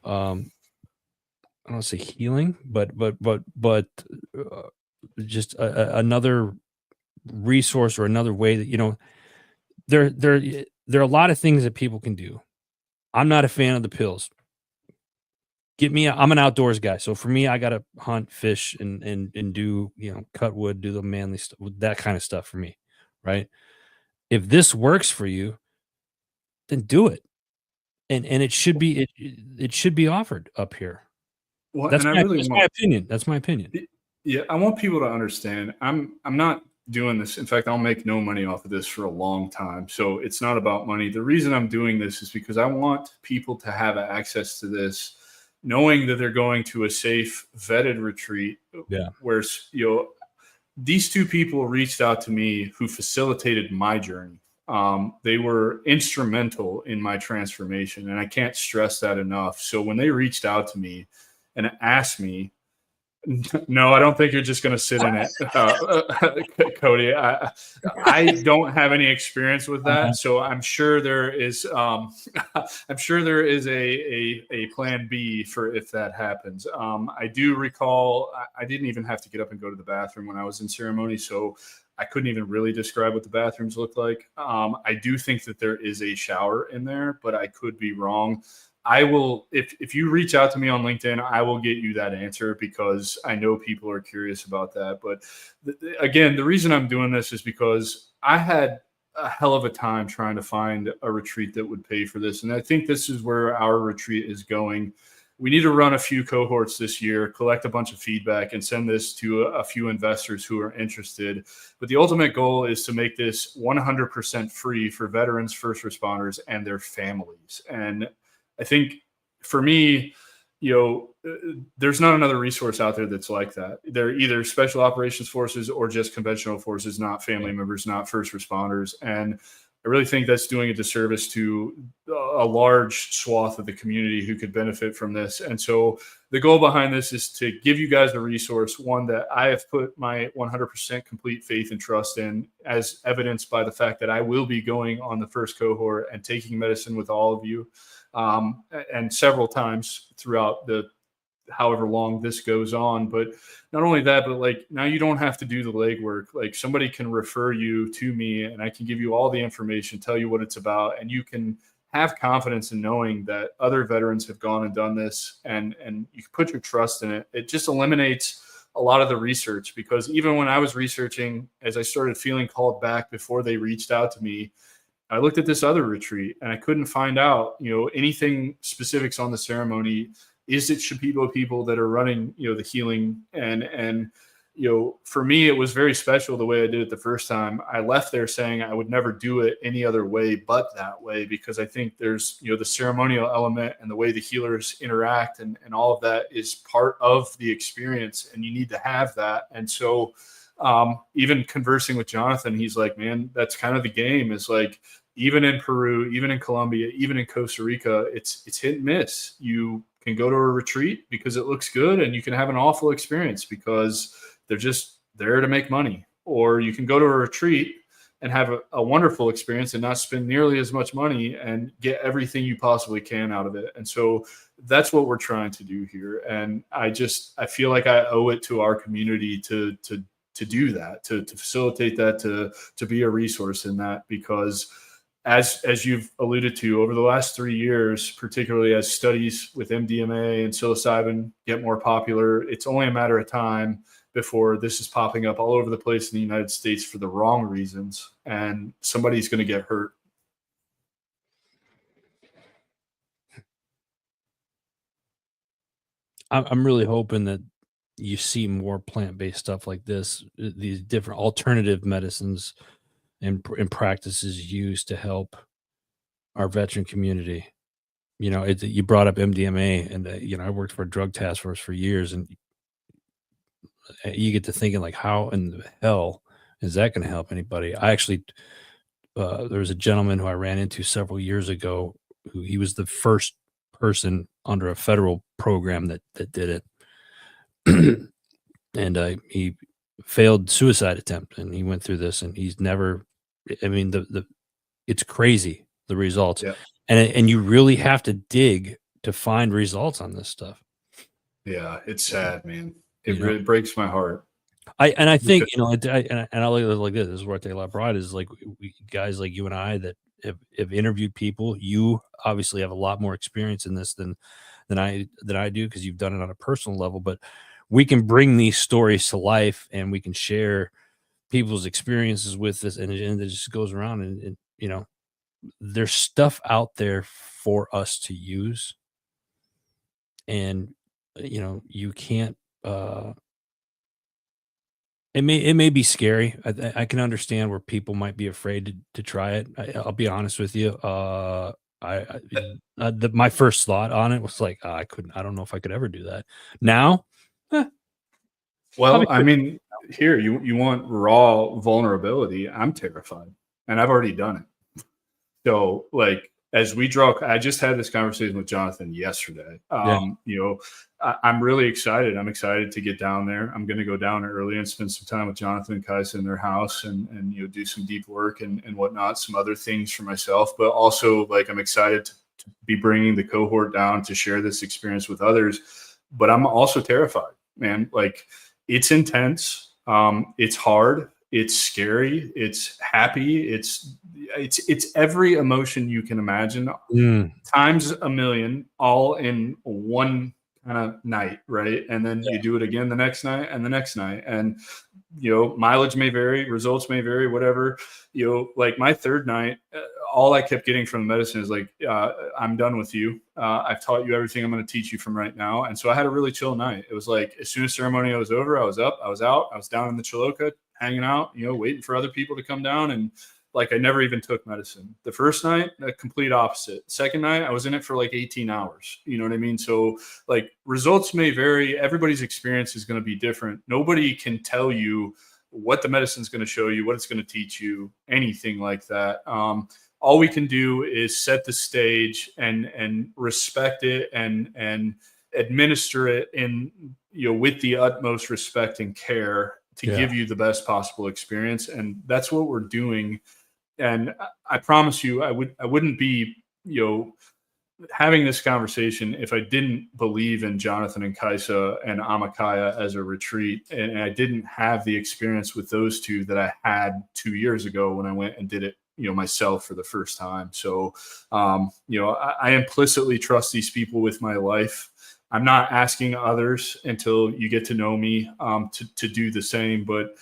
I don't say healing, but just another resource or another way that, you know, there are a lot of things that people can do. I'm not a fan of the pills. I'm an outdoors guy, so for me, I gotta hunt, fish, and do, you know, cut wood, do the manly stuff, that kind of stuff for me, right? If this works for you, then do it, and it should be it should be offered up here. Well, That's and I my really that's my want, opinion. That's my opinion. yeah, I want people to understand. I'm not doing this. In fact, I'll make no money off of this for a long time. So it's not about money. The reason I'm doing this is because I want people to have access to this, knowing that they're going to a safe, vetted retreat. Yeah. Where, you know, these two people reached out to me who facilitated my journey. They were instrumental in my transformation, and I can't stress that enough. So when they reached out to me and asked me, no, I don't think you're just going to sit in it, Cody. I don't have any experience with that, so I'm sure there is. I'm sure there is a plan B for if that happens. I do recall I didn't even have to get up and go to the bathroom when I was in ceremony, so I couldn't even really describe what the bathrooms looked like. I do think that there is a shower in there, but I could be wrong. I will, if you reach out to me on LinkedIn, I will get you that answer, because I know people are curious about that. But again, the reason I'm doing this is because I had a hell of a time trying to find a retreat that would pay for this. And I think this is where our retreat is going. We need to run a few cohorts this year, collect a bunch of feedback, and send this to a few investors who are interested. But the ultimate goal is to make this 100% free for veterans, first responders, and their families. And I think for me, you know, there's not another resource out there that's like that. They're either special operations forces or just conventional forces, not family members, not first responders. And I really think that's doing a disservice to a large swath of the community who could benefit from this. And so the goal behind this is to give you guys a resource, one that I have put my 100% complete faith and trust in, as evidenced by the fact that I will be going on the first cohort and taking medicine with all of you. And several times throughout the however long this goes on. But not only that, but like, now you don't have to do the legwork. Like, somebody can refer you to me, and I can give you all the information, tell you what it's about, and you can have confidence in knowing that other veterans have gone and done this, and you can put your trust in it. It just eliminates a lot of the research, because even when I was researching, as I started feeling called back before they reached out to me, I looked at this other retreat and I couldn't find out, you know, anything specifics on the ceremony. is it Shipibo people that are running, the healing? And for me, it was very special the way I did it the first time. I left there saying I would never do it any other way but that way, because I think there's, the ceremonial element and the way the healers interact and all of that is part of the experience, and you need to have that. And so even conversing with Jonathan, he's like, man, that's kind of the game, is like, even in Peru, even in Colombia, even in Costa Rica, it's hit and miss. You can go to a retreat because it looks good, and you can have an awful experience because they're just there to make money. Or you can go to a retreat and have a wonderful experience and not spend nearly as much money and get everything you possibly can out of it. And so that's what we're trying to do here. And I feel like I owe it to our community to do that, to facilitate that, to be a resource in that, because as you've alluded to, over the last 3 years, particularly as studies with MDMA and psilocybin get more popular, it's only a matter of time before this is popping up all over the place in the United States for the wrong reasons, and somebody's going to get hurt. I'm really hoping that you see more plant-based stuff like this, these different alternative medicines and practices used to help our veteran community. You brought up MDMA, and I worked for a drug task force for years, and you get to thinking, like, how in the hell is that going to help anybody? I actually, there was a gentleman who I ran into several years ago, who he was the first person under a federal program that did it. And he failed suicide attempt, and he went through this, and he's never, I mean, it's crazy, the results. Yeah. And you really have to dig to find results on this stuff. Yeah, it's sad, man. It really breaks my heart. I think, I look at it like this. This is where I take a lot of pride, is like, guys like you and I that have interviewed people. You obviously have a lot more experience in this than I do, because you've done it on a personal level. But we can bring these stories to life, and we can share people's experiences with this, and it just goes around, and there's stuff out there for us to use, and you can't. It may be scary. I can understand where people might be afraid to try it. I'll be honest with you. My first thought on it was like, I couldn't. I don't know if I could ever do that. Now, well, I mean, here you want raw vulnerability. I'm terrified, and I've already done it. So, like, as we draw, I just had this conversation with Jonathan yesterday. I'm really excited. I'm excited to get down there. I'm going to go down early and spend some time with Jonathan and Kaisa in their house, and do some deep work and whatnot, some other things for myself. But also, like, I'm excited to be bringing the cohort down to share this experience with others. But I'm also terrified, man. Like, it's intense. It's hard. It's scary. It's happy. It's every emotion you can imagine, times a million, all in one kind of night, right? And then you do it again the next night and the next night. And mileage may vary, results may vary, whatever. Like, my third night, all I kept getting from the medicine is like, I'm done with you. I've taught you everything I'm going to teach you from right now. And so I had a really chill night. It was like, as soon as ceremony was over, I was up, I was out, I was down in the Chaloca, hanging out, waiting for other people to come down. And like, I never even took medicine. The first night, the complete opposite. Second night, I was in it for like 18 hours. You know what I mean? So, like, results may vary. Everybody's experience is going to be different. Nobody can tell you what the medicine is going to show you, what it's going to teach you, anything like that. All we can do is set the stage and respect it and administer it in, with the utmost respect and care to give you the best possible experience. And that's what we're doing. And I promise you, I wouldn't be, having this conversation if I didn't believe in Jonathan and Kaisa and Amakaya as a retreat. And I didn't have the experience with those two that I had 2 years ago when I went and did it, myself for the first time. So, I implicitly trust these people with my life. I'm not asking others until you get to know me to do the same. But,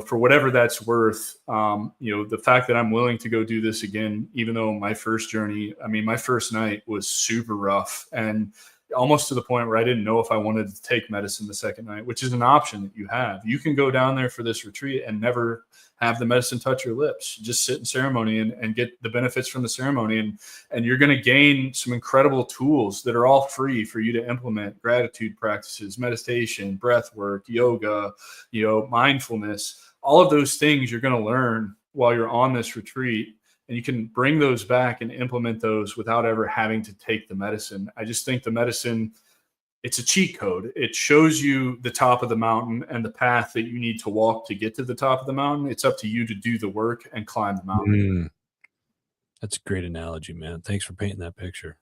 for whatever that's worth, the fact that I'm willing to go do this again, even though my first journey, my first night was super rough. And almost to the point where I didn't know if I wanted to take medicine the second night, which is an option that you have. You can go down there for this retreat and never have the medicine touch your lips. Just sit in ceremony and get the benefits from the ceremony. And you're going to gain some incredible tools that are all free for you to implement: gratitude practices, meditation, breath work, yoga, mindfulness. All of those things you're going to learn while you're on this retreat, and you can bring those back and implement those without ever having to take the medicine. I just think the medicine, it's a cheat code. It shows you the top of the mountain and the path that you need to walk to get to the top of the mountain. It's up to you to do the work and climb the mountain. That's a great analogy, man. Thanks for painting that picture.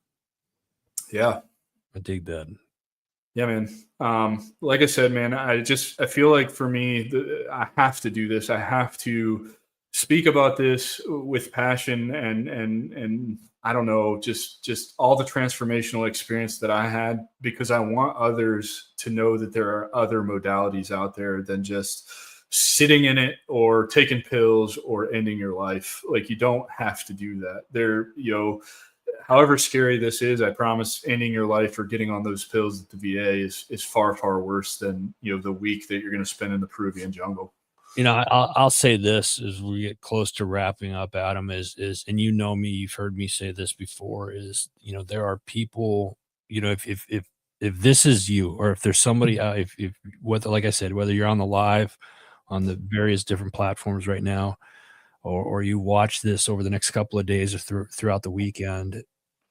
Yeah. I dig that. Yeah, man. Like I said, man, I feel like for me, I have to do this. I have to speak about this with passion and I don't know, just all the transformational experience that I had, because I want others to know that there are other modalities out there than just sitting in it or taking pills or ending your life. Like, you don't have to do that. However scary this is, I promise ending your life or getting on those pills at the VA is far, far worse than, the week that you're going to spend in the Peruvian jungle. I'll say this as we get close to wrapping up, Adam, is, and me, you've heard me say this before, is, there are people, if this is you, or if there's somebody, whether, like I said, whether you're on the live on the various different platforms right now, or you watch this over the next couple of days or throughout the weekend,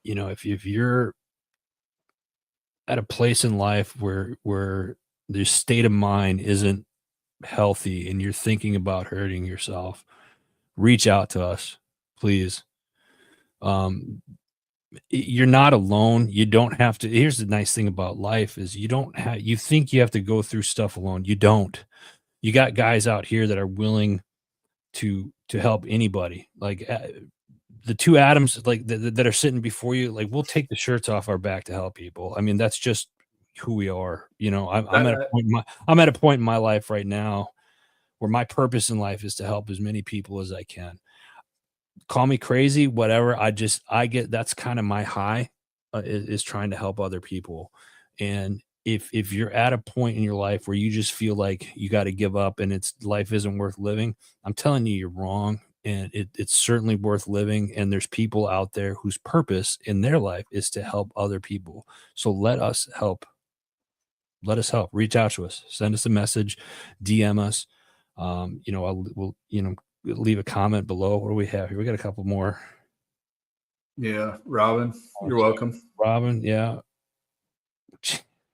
if you're at a place in life where the state of mind isn't healthy and you're thinking about hurting yourself, reach out to us, please. You're not alone. You don't have to. Here's the nice thing about life is you think you have to go through stuff alone. You don't. You got guys out here that are willing to help anybody. Like the two Adams, like that are sitting before you, like, we'll take the shirts off our back to help people. I mean, that's just who we are. I'm at a point in my life right now where my purpose in life is to help as many people as I can. Call me crazy, whatever. That's kind of my high, is trying to help other people. And if you're at a point in your life where you just feel like you got to give up and life isn't worth living, I'm telling you, you're wrong. And it's certainly worth living. And there's people out there whose purpose in their life is to help other people. So let us help. Reach out to us, send us a message, DM us. We'll leave a comment below. What do we have here? We got a couple more. Yeah. Robin, you're welcome. Robin. Yeah.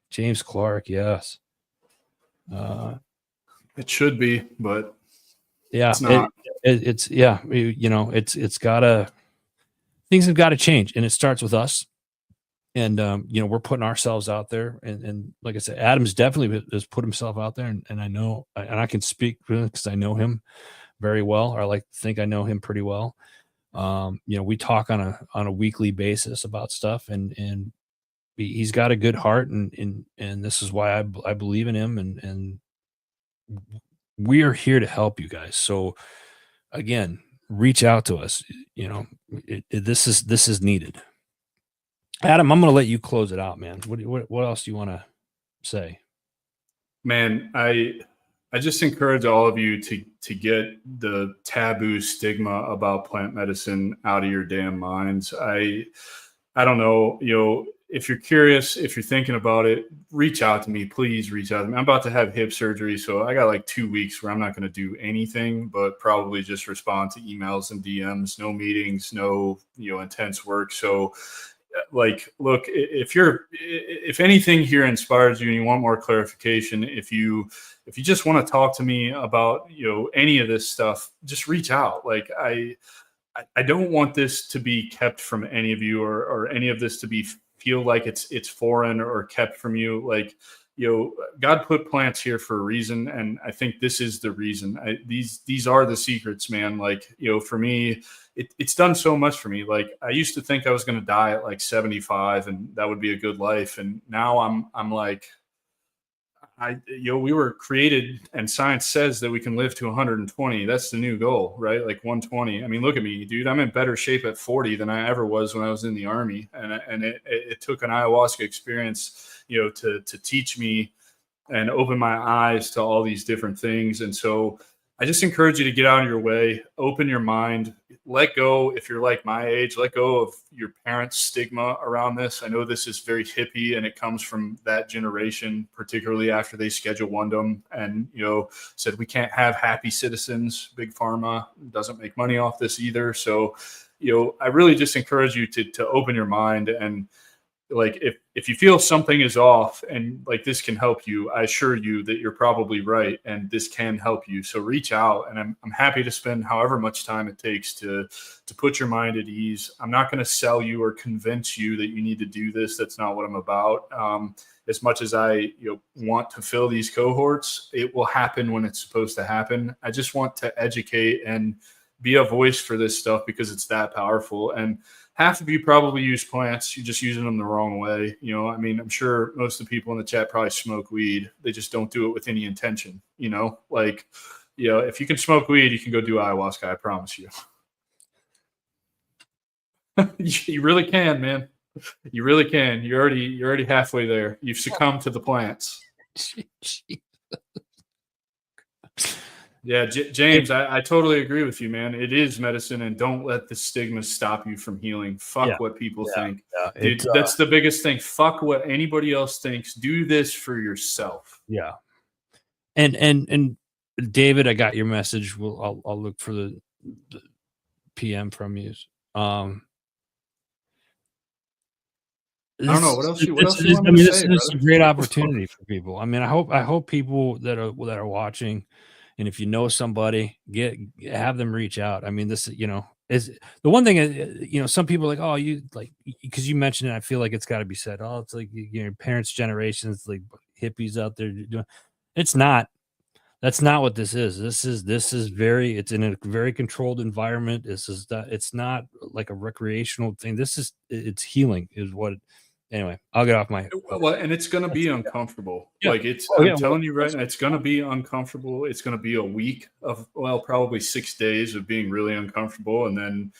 James Clark. Yes. It should be, but yeah, it's not. Things have got to change, and it starts with us. And, we're putting ourselves out there. And like I said, Adam's definitely has put himself out there. And I know, and I can speak because I know him very well, or I like to think I know him pretty well. We talk on a weekly basis about stuff, and he's got a good heart. And this is why I believe in him. And we are here to help you guys. So again, reach out to us. This is needed. Adam, I'm going to let you close it out, man. What else do you want to say? Man, I just encourage all of you to get the taboo stigma about plant medicine out of your damn minds. I don't know, if you're curious, if you're thinking about it, reach out to me. Please reach out to me. I'm about to have hip surgery, so I got like 2 weeks where I'm not going to do anything but probably just respond to emails and DMs. No meetings, no intense work. So, like, look, if anything here inspires you and you want more clarification, if you just want to talk to me about any of this stuff, just reach out. Like, I don't want this to be kept from any of you, or any of this to feel like it's foreign or kept from you. Like, God put plants here for a reason, and I think this is the reason. These are the secrets, man. Like, for me, it's done so much for me. Like, I used to think I was going to die at like 75 and that would be a good life. And now I'm like, we were created, and science says that we can live to 120. That's the new goal, right? Like 120. I mean, look at me, dude. I'm in better shape at 40 than I ever was when I was in the Army. And it took an ayahuasca experience, to teach me and open my eyes to all these different things. And so I just encourage you to get out of your way, open your mind, let go. If you're like my age, let go of your parents' stigma around this. I know this is very hippie, and it comes from that generation, particularly after they Schedule One and, said we can't have happy citizens. Big Pharma doesn't make money off this either. So, I really just encourage you to open your mind, and like if you feel something is off and like this can help you, I assure you that you're probably right and this can help you. So reach out, and I'm happy to spend however much time it takes to put your mind at ease. I'm not going to sell you or convince you that you need to do this. That's not what I'm about. As much as I want to fill these cohorts, it will happen when it's supposed to happen. I just want to educate and be a voice for this stuff because it's that powerful. And half of you probably use plants. You're just using them the wrong way. I mean, I'm sure most of the people in the chat probably smoke weed. They just don't do it with any intention. If you can smoke weed, you can go do ayahuasca. I promise you. You really can, man. You really can. You're already halfway there. You've succumbed to the plants. Yeah, James, I totally agree with you, man. It is medicine, and don't let the stigma stop you from healing. Fuck what people think. Yeah. Dude, that's the biggest thing. Fuck what anybody else thinks. Do this for yourself. Yeah. And David, I got your message. I'll look for the PM from you. I don't know what else you want to say. This is a great opportunity for people. I mean, I hope people that are watching, and if you know somebody, have them reach out. I mean, this is the one thing is, some people are like, oh, you like, because you mentioned it, I feel like it's got to be said. Oh, it's like your parents' generations, like hippies out there doing. It's not. That's not what this is. This is it's in a very controlled environment. It's not like a recreational thing. It's healing is what. Anyway, I'll get off my. Well, and it's going to be uncomfortable. Yeah. Like I'm telling you right now, it's going to be uncomfortable. It's going to be a week of, probably 6 days of being really uncomfortable. And then,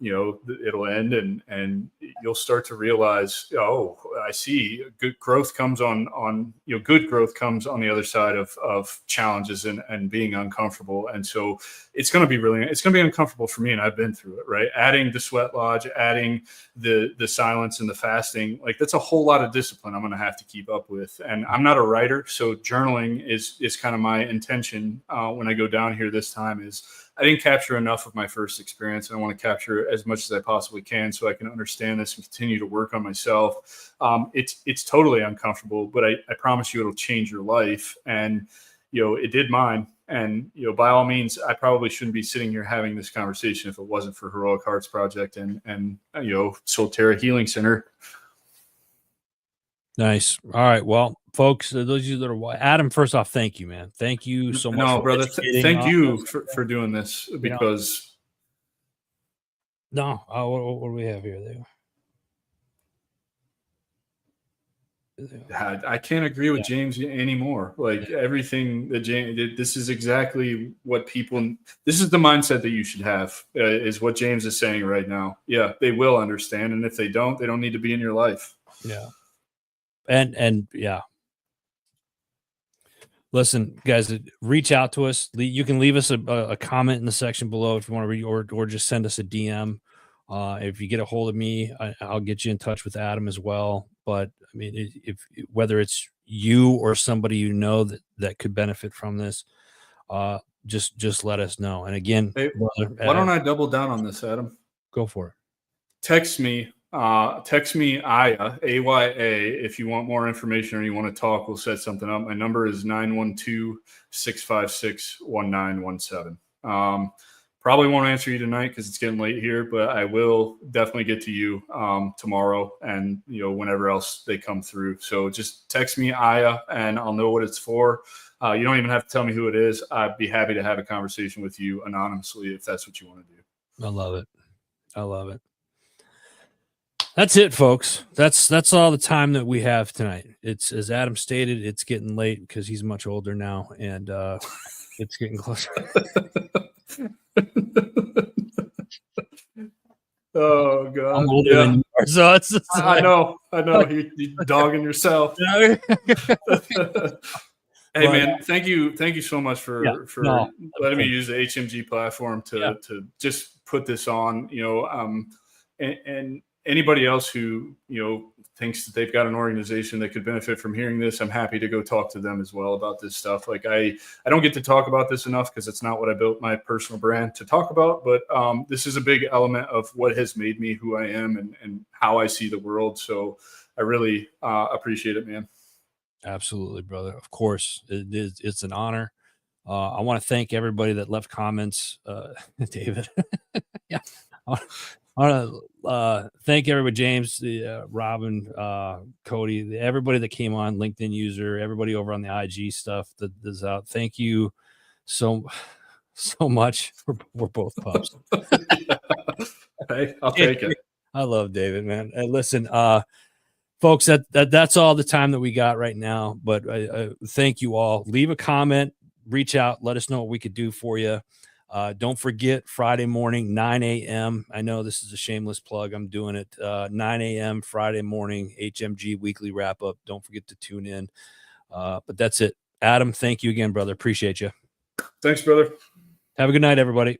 it'll end and you'll start to realize, oh, I see good growth comes on good growth comes on the other side of challenges and being uncomfortable. And so it's going to be uncomfortable for me. And I've been through it, right? Adding the sweat lodge, adding the silence and the fasting, like that's a whole lot of discipline I'm going to have to keep up with. And I'm not a writer. So journaling is kind of my intention when I go down here this time. Is I didn't capture enough of my first experience, and I want to capture as much as I possibly can so I can understand this and continue to work on myself. It's totally uncomfortable, but I promise you it'll change your life. And, it did mine. And, by all means, I probably shouldn't be sitting here having this conversation if it wasn't for Heroic Hearts Project and Solterra Healing Center. Nice. All right. Well, folks, those of you that are Adam, first off, thank you, man. Thank you so much. No, brother. Thank you for doing this because. No. What do we have here? I can't agree with James anymore. Like everything that James did, this is exactly what this is the mindset that you should have, is what James is saying right now. Yeah, they will understand. And if they don't need to be in your life. Yeah. And yeah. Listen, guys, reach out to us. You can leave us a comment in the section below if you want to read, or just send us a DM. If you get a hold of me, I'll get you in touch with Adam as well. But I mean, whether it's you or somebody that could benefit from this, just let us know. And again, hey, why don't I double down on this, Adam? Go for it. Text me Aya, AYA, if you want more information or you want to talk. We'll set something up. My number is 912-656-1917. Probably won't answer you tonight because it's getting late here, but I will definitely get to you tomorrow and whenever else they come through. So just text me Aya and I'll know what it's for. You don't even have to tell me who it is. I'd be happy to have a conversation with you anonymously if that's what you want to do. I love it. That's it, folks. That's all the time that we have tonight. It's, as Adam stated, it's getting late because he's much older now, and it's getting closer. Oh God! I'm older than you are, so it's just I know. You're dogging yourself. Hey man, thank you so much for letting me use the HMG platform to just put this on, and anybody else who, thinks that they've got an organization that could benefit from hearing this, I'm happy to go talk to them as well about this stuff. Like I don't get to talk about this enough because it's not what I built my personal brand to talk about, but this is a big element of what has made me who I am and how I see the world. So I really appreciate it, man. Absolutely, brother. Of course, it's an honor. I want to thank everybody that left comments. David, yeah, I want to thank everybody, James, Robin, Cody, everybody that came on, LinkedIn user, everybody over on the IG stuff that is out. Thank you so much. We're both pups. Yeah. Hey, I'll take it. I love David, man. And listen, folks, that's all the time that we got right now. But thank you all. Leave a comment, reach out, let us know what we could do for you. Don't forget Friday morning, 9 a.m. I know this is a shameless plug. I'm doing it 9 a.m. Friday morning, HMG weekly wrap up. Don't forget to tune in. But that's it. Adam, thank you again, brother. Appreciate you. Thanks, brother. Have a good night, everybody.